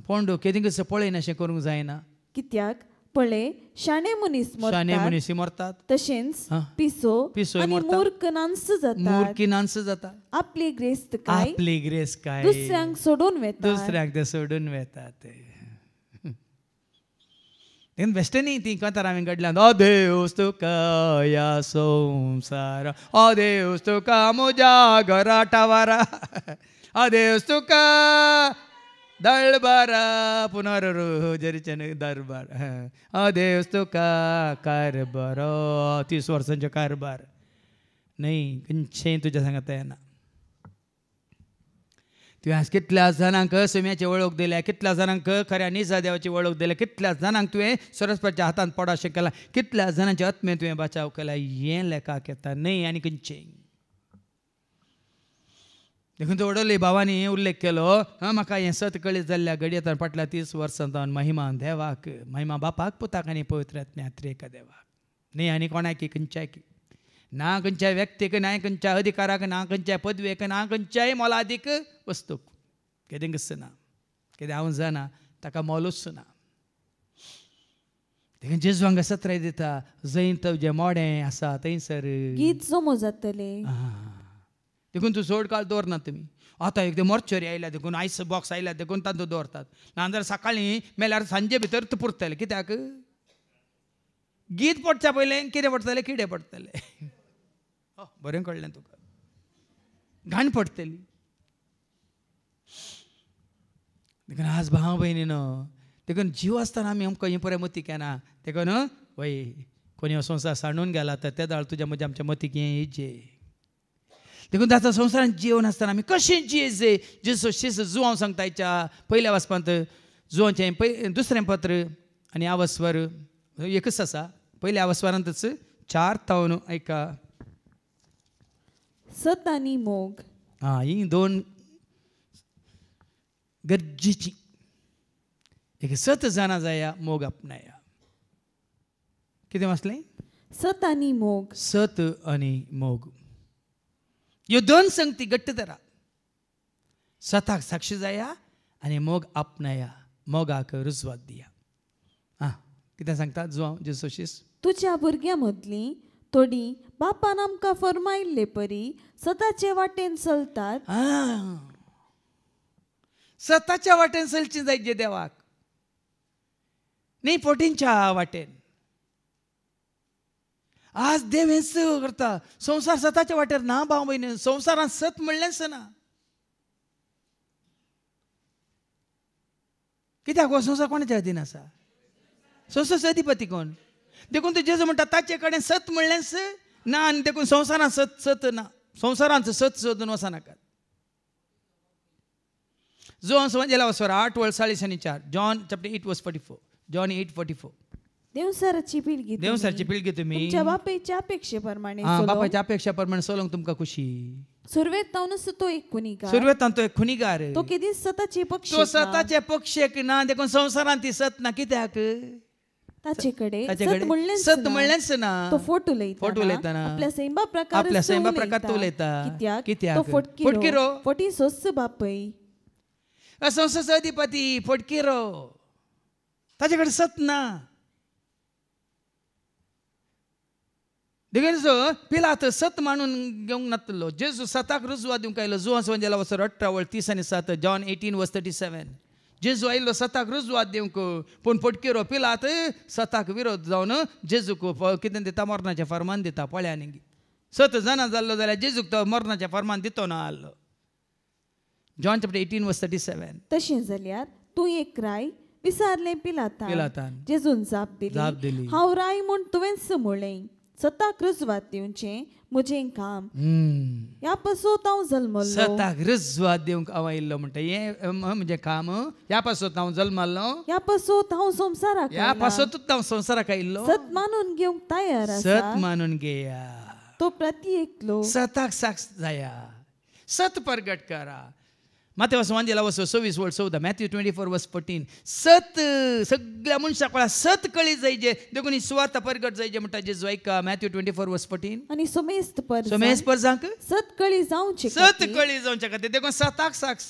फोंडू केदीस पळयनाशें करूंक जायना कित्याक पळय शाणे मनीस मरतात तशेंच पिसो आनी मूर्ख नांस जाता आपली ग्रेस काय दुसऱ्यांक सोडून वेतात बेश्टे न्ही ती कथार हांवें घडल्यान ओ देवस तुका या संवसार ओ देवस तुका म्हज्या घरा टावारा ओ देवस तुका दळबारा पुनर्जरीचन दरबार ओ देवस तुका कारबार 30 वर्सांचो कारबार न्ही खंयचें तुज्या सांगात येना तुवें आज कितल्या जाणांक सोम्याची वळख दिल्या कितल्या जाणांक खऱ्या निजा देवाची वळख दिल्या कितल्या जाणांक तुवें सरस्वतीच्या हातान पडाशें केला कितल्या जाणांचे आत्मे तुवें बचाव केला हें लेखाक येता न्ही आनी खंयचें देखून तो वडोली भावानी उल्लेख केलो म्हाका हें सत कळीत जाल्ल्या घडयेंतल्यान फाटल्या 30 वर्सांतल्यान महिमा देवाक महिमा बापाक पुताक आनी पवित्र आत्म्या त्रेका देवाक न्ही आनी कोणाक खंयच्याक ना खंयच्याय व्यक्तीक ना खंयच्या अधिकाराक ना खंयच्याय पदवेक ना खंयच्याय मोलादीक वस्तूक केदेंकच ना कितें हांव जाणा ताका मोलूच ना देखून जेजू हांगा सत्राय दिता जंय तुजें मोडें आसा थंयसर गीत सोमो जातलें देखून तूं चड काळ दवरनात तुमी आतां एक मॉर्चरी आयल्या देखून आयस बॉक्स आयल्या देखून तांतूं दवरतात नाजाल्यार सकाळीं मेल्यार सांजे भितर तूं पुरतलें कित्याक गीत पडच्या पयलें कितें पडटलें किडे पडटले बरें कळ्ळें तुका घाण पडटली देखून आज भाव भयणीनो देखून जीव आसतना आमी आमकां ही पळय मतीक येना देखून वय कोणी हो संवसार सांडून गेला तर त्या दाळ तुज्या मजा आमच्या मतीक हें येजे देखून ताचो संवसारान जिवन आसतना आमी कशें जियेचे जेसो शिस जुवांव सांगता हेच्या पयल्या वाचपांत जुवांचें दुसरें पत्र आनी आवस्वर एकच आसा पयल्या आवस्वरांतच 4 तावन ऐका सत आनी मोग ही 2 गरजेची एक सत जाणा जाया मोग आपणाया कितें वाचलें सत आनी मोग ह्यो 2 संगती घट्ट धरा सताक साक्षी जाया आनी मोग आपणाया मोगाक रुजवात दिया कितें सांगता जुवांव जेसो शिस तुज्या भुरग्यां मदलीं थोडी बापान आमकां फरमायल्ले परी सताचे वाटेन चलतात सताच्या वाटेन चलचें जायचे देवाक न्ही पोटींच्या वाटेन आज देव हेंच करता संवसार सताच्या वाटेर ना भाव भयणी संवसारांत सत म्हणलेंच ना कित्याक हो संवसार कोणाच्या हातीन आसा संवसाराचो अधिपती कोण देखून तूं जेजू म्हणटा ताचे कडेन सत म्हणलेंच ना आनी देखून संवसारांत सत ना संवसारांत सत सोदून वचनाकात जोन समजला वसवर 8 verse 40 John chapter 8 verse 44 John 8:44 देवसाराची पिळगी तुम्ही तुमच्या बापाच्या अपेक्षेप्रमाणे बापाच्या अपेक्षेप्रमाणे सोलोंक तुमकां खुशी सुरवेतानच तो एक खुनिगार तो केदी सताचे पक्ष तो सताचे पक्षेक ना देखून संवसारांत ती सत ना कित्याक ताचेकडे सत म्हणलेंच ना तो फोटो लयताना आपल्या सैंबा प्रकार तो उलयता कित्याक फोटकिरो फोटी सोस बापय संसद अधिपती फोटकिरो ताचे कडेन सत ना देखील पिलात सत मानून घेवंक नासलो जेजू सताक रुजवात दिवंक आयलो जुवांस वंजेला वसर 18:30 जॉन 18:37 जेजू आयिल्लो सताक रुजवात दिवंक पूण फोटकिरो पिलात सताक विरोध जावन जेजूक कितें दिता मरणाचें फर्मान दिता पळ्यांनी सत जाणां जाल्लो जाल्यार जेजूक तो मरणाचें फर्मान दितो ना आसलो जॉन 18:37 तशें जाल्यार तूं एक राय विचारलें पिलातान जेजून जाप दिली हांव राय म्हूण तुवेंच म्हळें सताक रुजवात दिवचें म्हजें काम ह्या पासत हांव जल्मलो सताक रुजवात दिवंक हांव आयिल्लो म्हणटा हें म्हजें काम ह्या पासत हांव जल्मलो ह्या पासत हांव संवसाराक ह्या पासतूच हांव संवसाराक आयिल्लो सत मानून घेवंक तयार आसा सत मानून घेया तो प्रत्येकलो सताक साक्ष जाया सत परगट करा माते वंजेला वचो 26:14 मॅथ्यू 24:14 सत सगळ्या मनशाक कळा सत कळी जायजे देखून सुवार्ता परगट जायजे म्हणटा जेजू ऐका मॅथ्यू 24:14 आनी सोमेस्त परजांक सत कळी जावचे खातीर देखून सताक साक्ष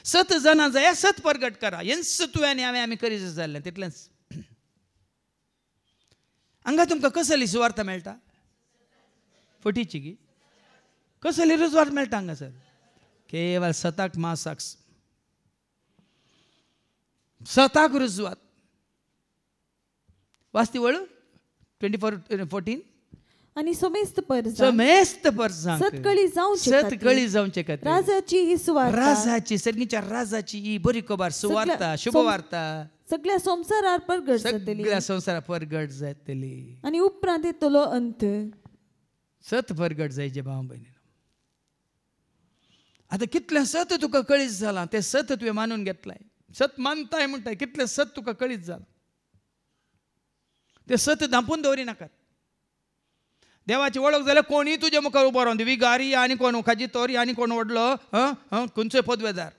सत जाणां जाया सत परगट करा हेंच तुवें आनी हांवें आमी करीत जाल्लें तितलेंच हांगा तुमकां कसली सुवार्ता मेळटा फटीची गी कसली रुजवात मेळटा हांगासर केवळ सताक मासाक्स सताक रुजवात वाचती वळू 24:14 आनी सोमेस्त परजांक सत कळी जावचे खातीर राजाची ही सुवार्ता राजाची सगळींच्या राजाची ही बरी खबर सुवार्ता शुभवार्ता सगळ्या संवसारार परगट जातली आनी उपरांत येतलो अंत सत परगट जायचे भाव भयणी आता कितलें सत तुका कळीत जालां तें सत तुवें मानून घेतलाय सत मानताय म्हणटाय कितलें सत तुका कळीत जालां तें सत धांपून दवरी नाकात देवाची वळख जाल्यार कोणीय तुजे मुखार उबो रावन विगारी आनी कोण मुखाची तोरी आनी कोण व्हडलो खंयचोय पदवेदार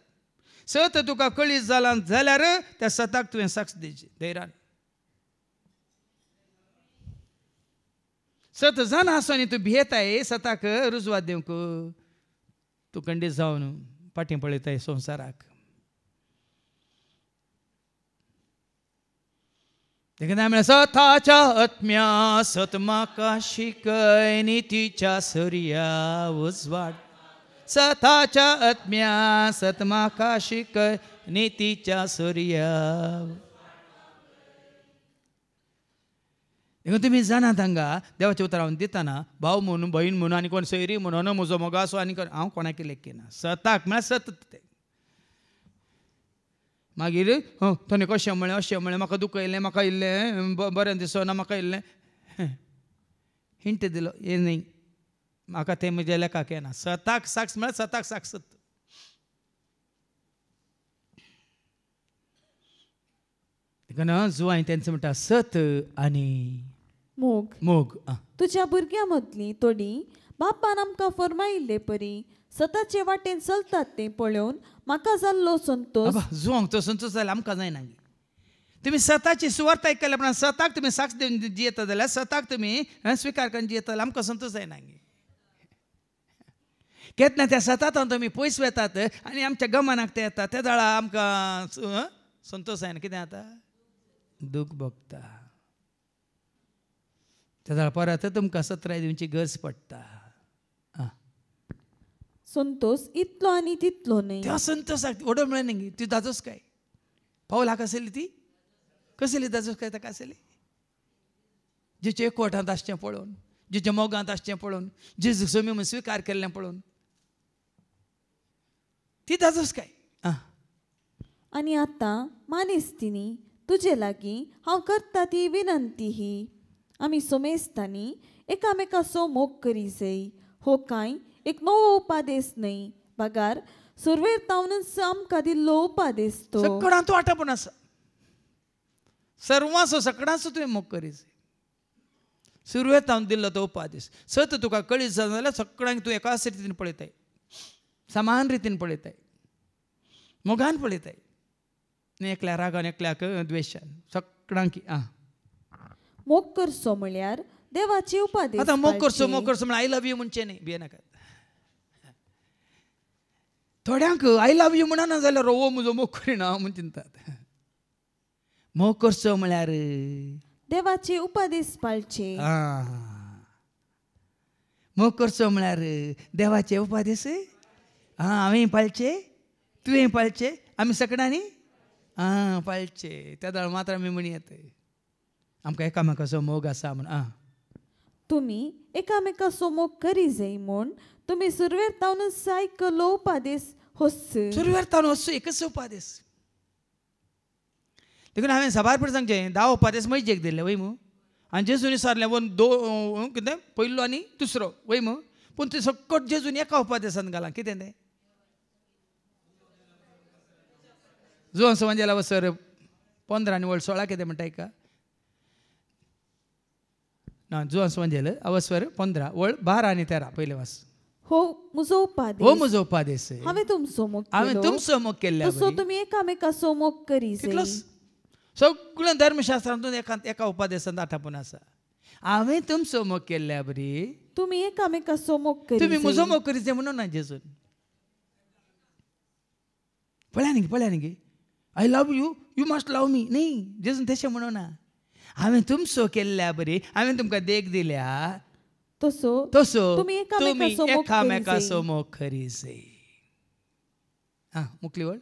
सत तुका कळीत जालां जाल्यार त्या सताक तुवें साक्ष दिवची धैर्यान सत जाण आसोनी तूं भियेताय सताक रुजवात दिवंक तूं खंडीत जावन फाटीं पळयताय संवसाराक देखून सताच्या आत्म्या सत म्हाका शिकय नितीच्या सर्या उजवाड सताच्या आत्म्या सत म्हाका शिकय नितीच्या सर्या देखून तुमी जाणात हांगा देवाच्या उतर हांव दितना भाव म्हणून भयण म्हणून आनी कोण सोयरी म्हणून म्हजो मोगो आसो आनी हांव कोणाक लेखिना सताक म्हळ्यार सत तें मागीर ताणें कशें म्हळें अशें म्हळें म्हाका दुखयलें म्हाका इल्लें बरें दिसना म्हाका इल्लें हिंट दिलो हें न्ही म्हाका तें म्हज्या लेखाक येना सताक साक्ष म्हळ्यार सताक साक्ष देखून जुवाय तेंचो म्हणटा सत आनी मोग तुज्या भुरग्यां मदलीं थोडीं बापान आमकां फरमायिल्ले परी सताचे वाटेन चलतात तें पळोवन म्हाका जाल्लो संतोश जुवांक तो संतोश जाल्यार आमकां जायना तुमी सताची सुवार्ता आयकल्या उपरांत सताक तुमी साक्ष दिवन जियेता जाल्यार सताक तुमी स्विकार करून जियेता जाल्यार आमकां संतोश जायना केतना त्या सतांत तुमी पयस वेतात आनी आमच्या गमनाक ते येता त्या दाळा आमकां संतोश जायना कितें जाता दूख भोगता त्या दाळा परत तुमकां 17 दिवची गरज पडटा संतोष इतलो आनी तितलो न्ही त्या संतोषाक वडो मेळना न्ही ती दाजोस काय पावलाक आसली ती कसली दाजोस काय ताका आसली जिचे एकवटांत आसचें पळोवन जिचे मोगांत आसचें पळोवन जेजू समी म्हूण स्विकार केल्लें पळोवन ती दाजोस काय आनी आतां मानेस्तिनी तुजे लागीं हांव करता ती विनंती ही आमी सोमेस्तांनी एकामेकाचो मोग करी जाय हो कांय एक नवो उपादेश न्ही बागार सुरवेर तावनच आमकां दिल्लो उपादेश तो सगळ्यांचो वांटेपण आसा सर्वांचो सगळ्यांचो तुवें मोग करी जाय सुरवेर तावन दिल्लो तो उपादेश सत तुका कळीत जालें जाल्यार सगळ्यांक तूं एकाच रितीन पळयताय समान रितीन पळयताय मोगान पळयताय न्ही एकल्या रागान एकल्याक द्वेशान सगळ्यांकी मोग करचो म्हळ्यार देवाची उपादेश. आता मोग करचो म्हळ्यार आय लव्ह यू म्हणचे न्ही, भिये नाका. थोड्यांक आय लव्ह यू म्हणना जाल्यार ओ म्हजो मोग करिना म्हूण चिंतात. मोग करचो म्हळ्यार देवाचे उपादेश पाळचे. मोग करचो म्हळ्यार देवाचे उपादेश हांवें पाळचे, तुवें पाळचे, आमी सगळ्यांनी पाळचे. त्या दाळ मात्र आमी म्हणी येता आमकां एकामेकाचो मोग आसा म्हूण. तुमी एकामेकाचो मोग करी जाय म्हूण तुमी सुरवेर सायकलो उपादेश होस. सुरवेर तावन वचचो एकच उपादेश. देखून हांवें सभार सांगचें 10 उपादेश मयजेक दिल्ले वय मू. आनी जेजून विचारलें वन कितें पयलो आनी दुसरो वय मू. पूण ते सकट जेजून एका उपादेशान घालां. कितें तें जुवान संवंजेला वसर 15 आनी वळ 16 कितें म्हणटा एका ना जुवान संवंजेल अवस्वर 15 वळ 12 आनी 13 पयले वास. हो म्हजो उपादेश. हो म्हजो उपादेश. हांवें तुमचो मोग हांवें तुमचो मोग केल्ल्या तसो तुमी एकामेकाचो मोग करी जाय. सगळ्या धर्मशास्त्रांतून एका उपादेशांत आठापून आसा. हांवें तुमचो मोग केल्ल्या बरी तुमी एकामेकाचो मोग करी. तुमी म्हजो मोग करीचे म्हणून ना जेजून. पळया न्ही I love you you must love me न्ही. जेजून तशें म्हणून ना. हांवें तुमचो केल्ल्या बरी हांवें तुमकां देख दिल्या तसो तुमी एकामेकाचो मोग करीचे. मुकली वळ.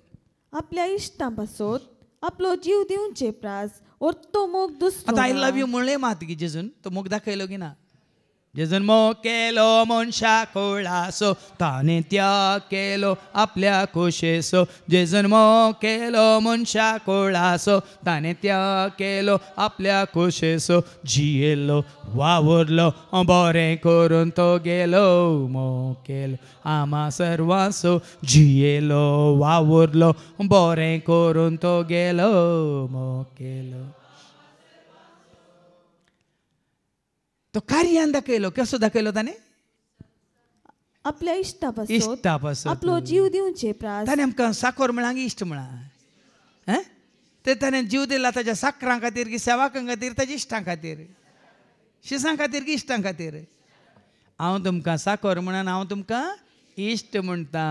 आपल्या इश्टां पासत आपलो जीव दिवचे प्रास और तो मोग दुसरो. आतां आय लव्ह यू म्हणलें मात गी जेजून तो मोग दाखयलो की ना. जेजून मोग केलो मनशा कोळासो ताणें त्याग केलो आपल्या खोशेसो. जेजून मोग केलो मनशा कोळासो ताणें त्याग केलो आपल्या खोशेसो. जियेलो वावरलो बरें करून तो गेलो. मोग केलो आमा सर्वांसो. जियेलो वावरलो बरें करून तो गेलो. मोग केलो तो कार्यान दाखयलो. कसो दाखयलो ताणें आपल्या इश्टा पासत आपलो जीव दिवचे प्रास. ताणें आमकां साखर म्हळां इश्ट म्हळां. ते ताणें जीव दिला ताच्या साखरां खातीर की सेवाकां खातीर ताच्या इश्टां खातीर शिसां खातीर की इश्टां खातीर. हांव तुमकां साखर म्हणून हांव तुमकां इश्ट म्हणटा.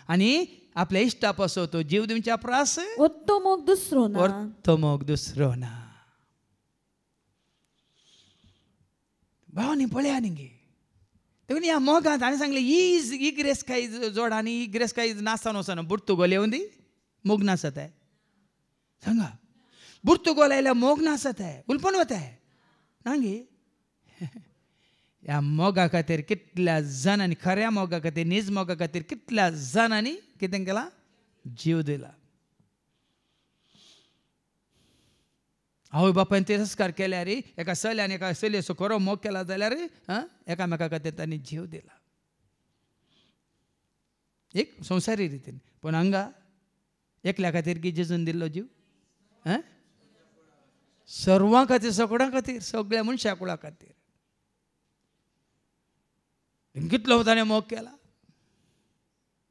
आनी आपल्या इश्टा पासो तो जीव दिवच्या प्रास. तो मोग दुसरो ना. तो मोग दुसरो ना. भावांनी पळया न्ही गे. देखून ह्या मोगांत हांवें सांगलें ही गिरेस्काय जोड आनी ही गिरेस्काय नासतना वचना. बुर्तुगोल येवन दी मोग नासत आहे सांगा. बुर्तुगोल आयल्या मोग नासत आहे उलपण वता आहे ना गे. ह्या मोगा खातीर कितल्या जाणांनी खऱ्या मोगा खातीर नीज मोगा खातीर कितल्या जाणांनी कितें केलां जीव दिला. आवय बापायन तिरस्कार केल्यार एका चल्यान एका चलयेचो खरो मोग केला जाल्यार एकामेका खातीर तांणी जीव दिला एक संवसारी रितीन. पूण हांगा एकल्या खातीर की जेजून दिल्लो जीव सर्वां खातीर सगळ्यां खातीर सगळ्या मनशा कुळा खातीर. कितलो ताणें मोग केला.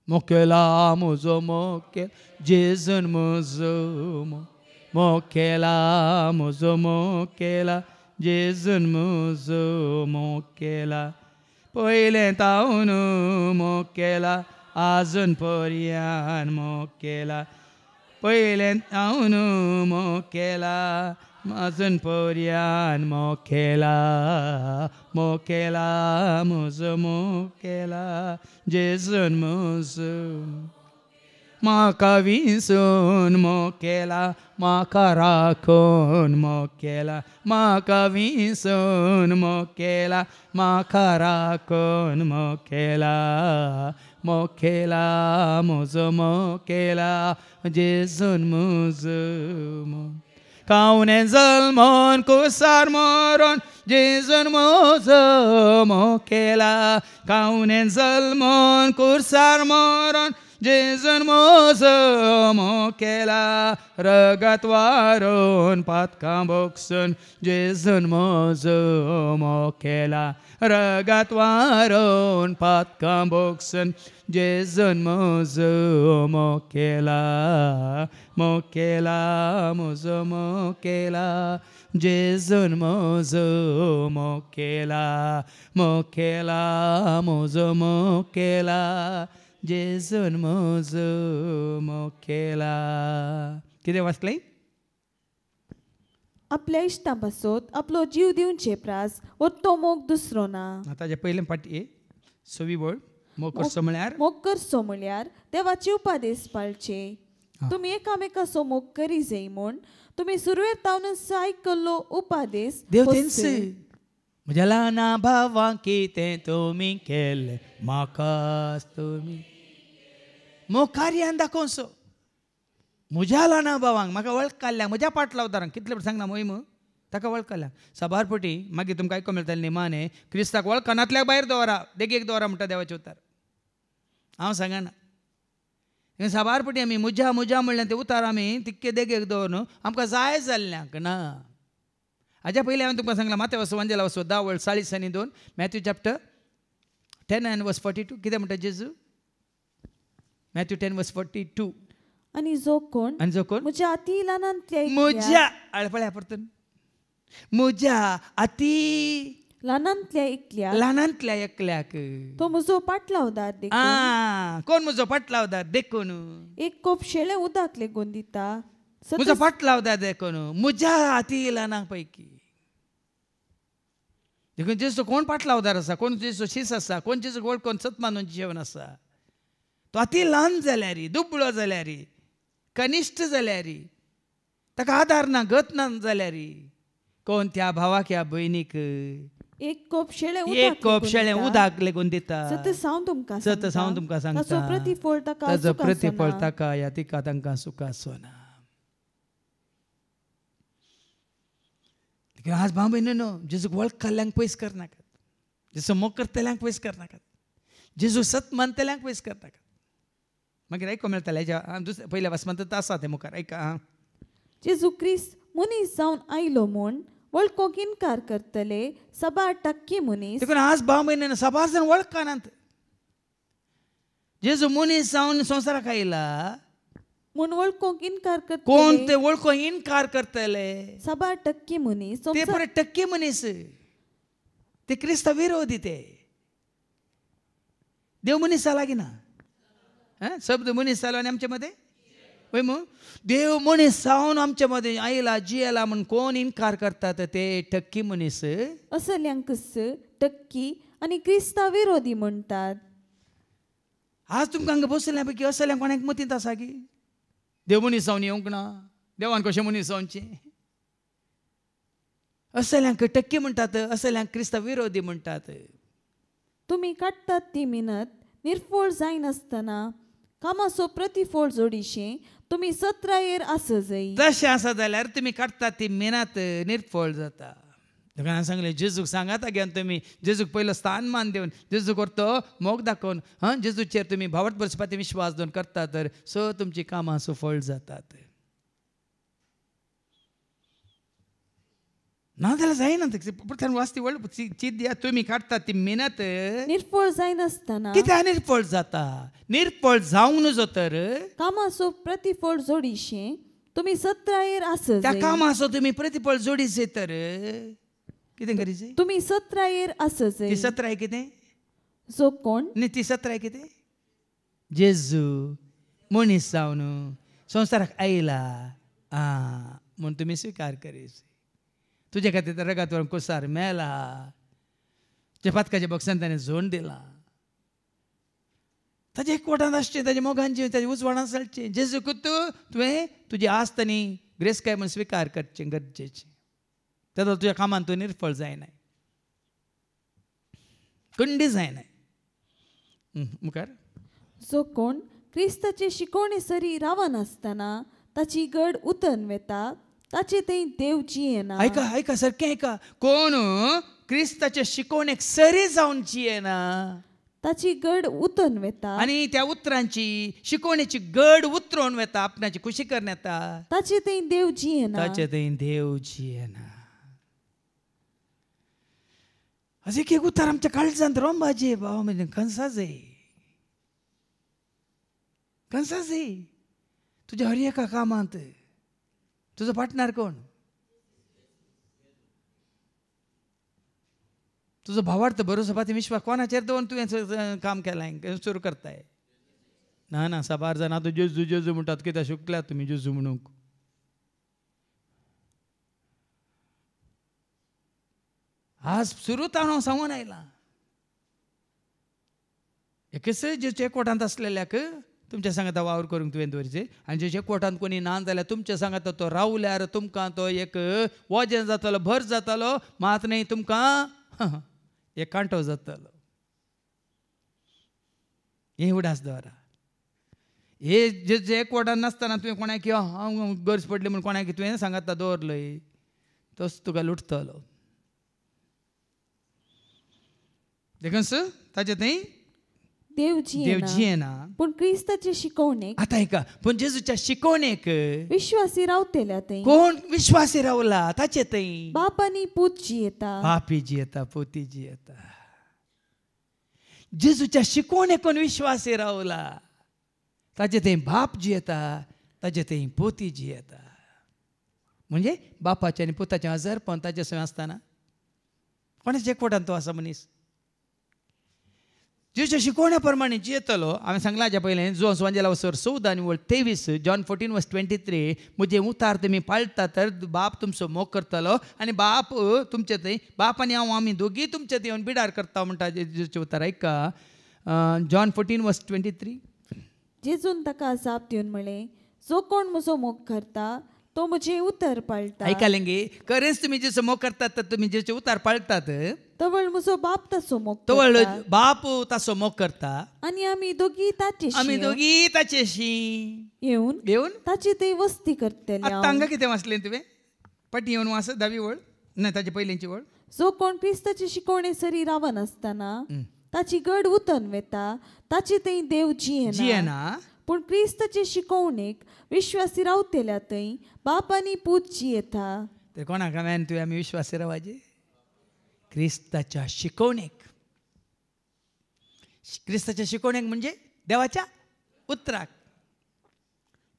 मोग केला म्हजो मोग केला जेजून म्हजो मोग केला म्हजो मोग केला जेजून म्हजो मोग केला. पयलें तावन मोग केला आजून पर्यान मोग केला. पयलें तावन मोग केला आजून पर्यान मोग केला. मोग केला म्हजो मोग केला जेजून म्हजो. म्हाका विसरून मोग केला म्हाका राखून मोग केला. म्हाका विसरून मोग केला म्हाका राखून मोग केला. मोग केला म्हजो मोग केला जेजून म्हजो मोग. कावने जल्मोन कुसार मरोन जेजून म्हजो मोग केला. कावने जल्मोन कुसार मरोन जेजून म्हजो मोग केला रगत वारून पातकां बोगसून जेजून म्हजो मोग केला रगत वारून पातकां बोगसून जेजून म्हजो मोग केला म्हजो मोग केला जेजून म्हजो मोग केला म्हजो मोग केला जेजून म्हजो मोग केला. कितें वाचलें? आपल्या इश्टा पासत आपलो जीव दिवचे प्रास व तो मोग दुसरो ना. ताजे पयले फाटी 6वी वळ मोग करचो म्हळ्यार देवाचे उपादेश पाळचे. तुम्ही एकामेकाचो मोग करी जाय म्हूण तुम्ही सुरवेतावनच आयकल्लो उपादेश देव तेंच म्हज्या ल्हाना भावांक कितें तुमी केलें म्हाकाच तुमी मोग कार्यान दाखोवचो. म्हज्या ल्हाना भावांक म्हाका वळखल्या म्हज्या पाटलावतारांक कितले सांगना मोहीम ताका वळखल्या. साबारपटी मागीर तुमकां आयको मेळटलें निमाणे क्रिस्ताक वळखनातल्याक भायर दवरा देगेक दवरा म्हणटा देवाचे उतार. हांव सांगना साबारपटी आमी मुजा म्हणलें तें उतार आमी तितके देगेक दवरून आमकां जाय जाल्ल्यांक ना. हाज्या पयलीं हांवें तुमकां सांगलां माते वचो वंजेला वचो 10 वळ 40 आनी 2 मॅथ्यू चॅप्टर 10 and verse 42 कितें म्हणटा जेजू? मॅथ्यू 10 verse 42 आणि जो कोण म्हज्या अति ल्हानांतल्या म्हज्या परतून म्हज्या अति ल्हानांतल्या एकल्याक तो म्हजो पाटलावदार देखून कोण म्हजो पाटलावदार देखून एक कोप शेळे उदक लेगून दिता म्हजो पाटलावदार देखून म्हज्या अति ल्हानांक पैकी देखून जेजू कोण पाटलावदार आसा कोण जेजू शीस आसा कोण जेजू वळखून सत मानून जेवण आसा तो अति ल्हान जाल्यार दुबळो जाल्यार कनिश्ट जाल्यार ताका आदार ना गत ना जाल्यार कोण त्या भावाक ह्या भयणीक एक कोप शेळे उदक लेगून दिता. सतत हांव तुमकां सांगता ताचो प्रतिफळ ताका या तिका तांकां सुखा सोना. आज भाव भयणीनो जेजूक वळखल्ल्यांक पयस करनाकात जेजू मोग करतल्यांक पयस करनाकात जेजू सत मानतल्यांक पयस करनाकात. मागीर आयको मेळटलें हेज्या दुसऱ्या पयल्या वसमंत आसा तें मुखार ऐका. जेजू क्रिस्त मनीस जावन आयलो म्हूण वळखोंक इन्कार करतले 67% मनीस. देखून आज भाव भयणीनो 7 जाण वळखनात. जेजू मनीस जावन संवसाराक आयला म्हूण वळखोंक इन्कार करतले. कोण ते वळखोंक इन्कार करतले? 67% मनीस. ते पळय टक्के मनीस ते क्रिस्ता विरोधी ते देव मनीस लागीना. शब्द मनीस जालो आनी आमचे मध्ये पळय मग देव मनीस जावन आमचे मध्ये आयला जियेला म्हूण कोण इन्कार करतात ते टक्की मनीस असल्यांक टक्की आनी क्रिस्ता विरोधी म्हणटात. आज तुमकां हांगा बसल्या पैकी असल्यांक कोणाक मतींत आसा की देव मनीस जावन येवंक ना देवान कशें मनीस जावचें. असल्यांक टक्की म्हणटात असल्यांक क्रिस्ता विरोधी म्हणटात. तुमी काडटात ती मिनत निर्फळ जायनासतना कामाचो प्रतिफळ जोडीशें तुमी सत्रायेर आसा जाय. तशें आसा जाल्यार तुमी काडटात ती मेहनत निर्फळ जाता. देखून हांवें सांगलें जेजूक सांगात घेवन तुमी जेजूक पयलो स्थान मान दिवन जेजू करतो मोग दाखोवन जेजूचेर तुमी भावट बसपाती विश्वास दवरून करता तर तुमची कामां सुफळ जातात. ना जाल्यार जायना परत वाचती व्हड चीत दिया तुमी काडटात ती मेहनत निर्फळ जायनासतना कित्याक निर्फळ जाता? निर्फळ जावंक नजो तर कामाचो प्रतिफळ जोडीशें तुमी सत्रायेर आसा त्या कामाचो तुमी प्रतिफळ जोडीचे तर कितें करीचे? तुमी सत्रायेर आसा जाय. ती सत्राय कितें? जो कोण न्ही ती सत्राय कितें? जेजू मनीस जावन संवसाराक आयला म्हूण तुमी स्विकार करीचे. तुजे खातीर रगत व्हरून कुसार मेला तुज्या पातकाच्या बॉक्सान ताणें झोंड दिला. ताजे एकवटांत आसचें ताजे मोगान जिवन ताजे उजवाडांत चलचें. जेजू तुवें तुजी आस्त आनी ग्रेस काय म्हूण स्विकार करचें गरजेचें. तेदो तुज्या कामान तूं निर्फळ जायनाय खंडी जायनाय. मुखार जो कोण क्रिस्ताचे शिकवणे सरी रावनासतना ताची गड उतन वेता ताचे थंय देव जियेना. ऐका सारकें ऐका. कोण क्रिस्ताचे शिकवणेक सरी जावन जियेना ताची गड उतरून वेता आणि त्या उतरांची शिकवण्याची गड उतरून वेता आपणाची खुशी करण्याता ताचे ते देव जियेना ताचे ते देव जियेना. असे की उतार आमच्या काळजांत रोंबाजे भाव म्हणजे कंसाचे तुझ्या हर एका कामांत तुझं पार्टनर कोण? तुझं भावार्थ भरोसा पाती विश्वास कोणाचेर दवरून तुवें काम केलाय सुरू करताय ना साबार जाण आतां जेजू जेजू म्हणटात कित्याक शिकल्यात तुमी जेजू म्हणूंक. आज सुरूच हांव सांगून आयलां एकच जेचे एकवटांत आसलेल्याक तुमच्या सांगात वावर करूंक तुवें दवरचें आनी जेचे एकवटांत कोणी ना जाल्यार तुमच्या सांगात तो रावल्यार तुमकां तो एक वजें जातालो भर जातालो मात न्ही तुमकां एक कांटो जातालो. हे उडास दवरा. हे जे एकवटांत नासतना तुवें कोणाक हांव गरज पडली म्हूण कोणाक तुवें सांगात दवरलय तोच तुका लुटतलो. देखून ताचे थंय देव जियेना पूण क्रिस्ताचे शिकवणेक आतां ऐका पूण जेजूच्या शिकवणेक विश्वासी रावतेल्या थंय कोण विश्वासी रावला ताचे थंय बाप आनी पूत जियेता बापी जियेता पोती जियेता. जेजूच्या शिकवणेक कोण विश्वासी रावला ताचे थंय बाप जियेता ताचे थंय पोती जियेता. म्हणजे बापाचें आनी पुताचें हजरपण ताचे थंय आसतना कोणाच्या एकवटांत तो आसा मनीस जेजूच्या शिकवण्या प्रमाणे जियेतलो. हांवें सांगलां हाज्या पयलें जोन्स वांजेला वसर 14:23 जॉन 14:23 म्हजे उतार तुमी पाळटा तर बाप तुमचो मोग करतलो आनी बाप तुमचे थंय बाप आनी हांव आमी दोगी तुमचे थंय येवन बिडार करता म्हणटा जेजूचें उतार. ऐका जॉन 14:23 जेजून ताका जाप दिवन म्हळें जो कोण म्हजो मोग करता तो म्हजे उतर पाळटा. ऐकालें गे खरेंच तुमी जेचो मोग करतात तर तुमी जेचे उतार पाळटात तवळ म्हजो बाप ताचो मोग तवळ बाप ताचो मोग करता आनी आमी दोगी ताचेशी येवन ताची थंय वस्ती करतले. तांकां कितें वाचलें तुवें पटी येवन वाच 10वी वळ ना ताचे पयलींची वळ. जो कोण क्रिस्ताचे शिकवणे सरी रावन आसतना ताची गड उतरून वेता ताची थंय देव जियेना पूण क्रिस्ताचे शिकवणेक विश्वासी रावतेल्या थंय बाप आनी पूत जियेता. ते कोणाक हांवें तुवें आमी विश्वासी रावचे क्रिस्ताच्या शिकवणेक. क्रिस्ताच्या शिकवणेक म्हणजे देवाच्या उतराक.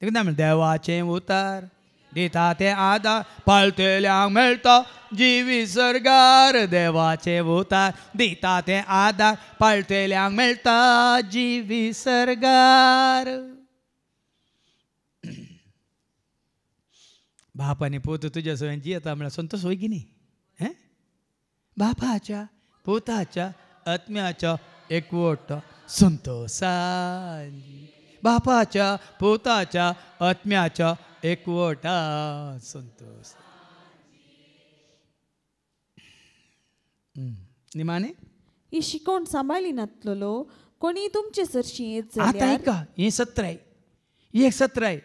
देवाचे उतार दिता ते आदार पाळतेल्यांक मेळटा जिवी सरगार. देवाचे उतार दिता ते आदार पाळतेल्यांक मेळटा जिवी सरगार. बाप आनी पूत तुज्या सवयन जियेता म्हळ्यार संतोष होय की न्ही. बापाच्या पुताच्या आत्म्याच्या एकवट संतोषांनी बापाच्या पुताच्या आत्म्याच्या एकवटा संतोष. निमाणे ही शिकवण सांबाळली नातलो कोणी तुमचे सरशी येत आता ऐका हे सत्र आहे ही एक सत्र आहे.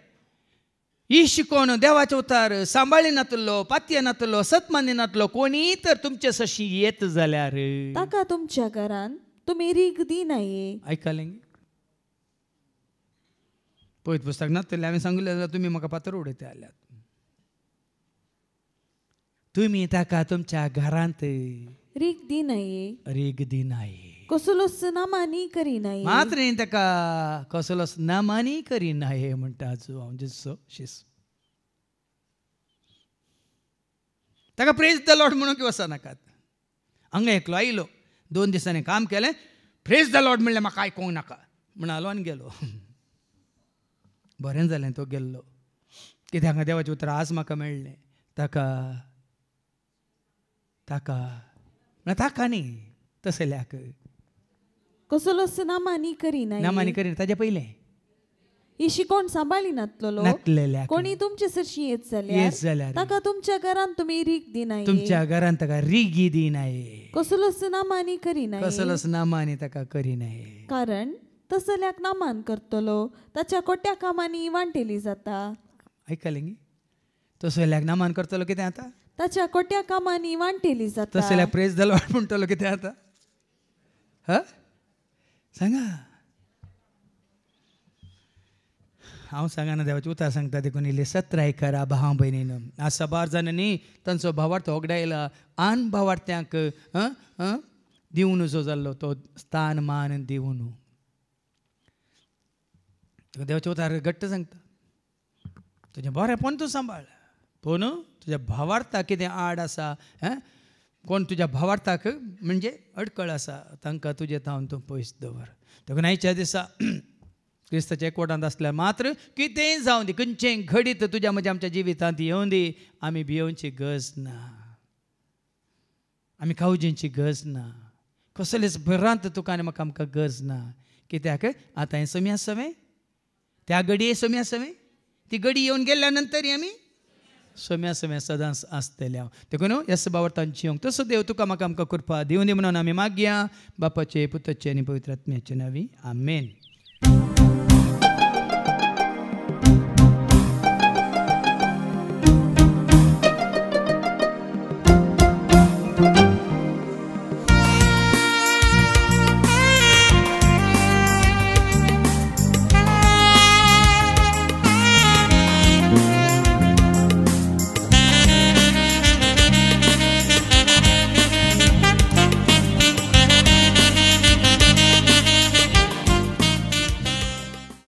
ही शिकवण देवाचे उतार सांबाळी नातलो पातये नातलो सतमानी नातलो कोणी तर तुमचे सशी येत जाल्यार ताका तुमच्या घरान तुम्ही रीग दिनाये. ऐकालें पळयत पुस्तक नातले हांवें सांगलें तुमी म्हाका पातर उडयता आल्यात. तुमी ताका तुमच्या घरांत रीग दिनाये कसलोच नामानी करिनाये मात्र न्ही ताका कसलोच नामानी करिनाये म्हणटा जो हांव जेजूचो शिस. ताका प्रेज द लॉर्ड म्हणून की वचनाकात. हांगा एकलो आयलो 2 दिसांनी काम केलें प्रेज द लॉर्ड म्हणलें म्हाका आयकोंक नाका म्हणालो आनी गेलो. बरें जालें तो गेल्लो कित्याक हांगा देवाचें उतर आज म्हाका मेळ्ळें. ताका ताका म्हळ्यार ताका न्ही तसल्याक कसलोच नामानी करिना ताजे पयलें ही शिकवण सांबाळली नातलो कोणी तुमचे सरशी येत जाल्यार ताका तुमच्या घरान तुम्ही रीग दिनाये. तुमच्या घरान ताका रिगी दिनाये कसलोच नामानी करिनाये कसलोच नामानी ताका करिनाये. कारण तसल्याक नामान करतलो ताच्या कोट्या कामांनी वांटेली जाता. ऐकलें गी तसल्याक नामान करतलो कितें आता ताच्या कोट्या कामांनी वांटेली जाता. तसल्याक प्रेज द लॉर्ड म्हणटलो कितें आता सांगा. हांव सांगाना देवाचे उतार सांगता देखून इल्ले 17 करा भाव भयणीन. आज 12 जाणांनी तांचो भावार्थ होगडायला आन भावार्थ्यांक दिवन जो जाल्लो तो स्थान मान दिवन. देवाचे उतार घट्ट सांगता तुजें बरेंपण तूं सांबाळ, पूण तुज्या भावार्थाक कितें आड आसा, कोण तुज्या भावार्थाक म्हणजे अडकळ आसा तांकां तुजे तावन तूं पयस दवर. देखून आयच्या दिसा क्रिस्ताच्या एकवटांत आसल्यार मात्र कितेंय जावं दी, खंयचेय घडीत तुज्या म्हज्या आमच्या जिवितांत येवं दी, आमी भियोवची गरज ना, आमी काळजेची गरज ना, कसलेच भरांत तुका आनी म्हाका आमकां गरज ना. कित्याक आतां हें समी आसवे, त्या घडये समी आसवे, ती घडी येवन गेल्या नंतर आमी सोम्या सोम्या सदांच आसतले. देखून ह्या सभावार्थांत जियोंक तसो देव तुका म्हाका आमकां कृपा दिवं दी म्हणून आमी मागया बापाचे, पुताचे आनी पवित्र आत्म्याचे नांवी. आमेन.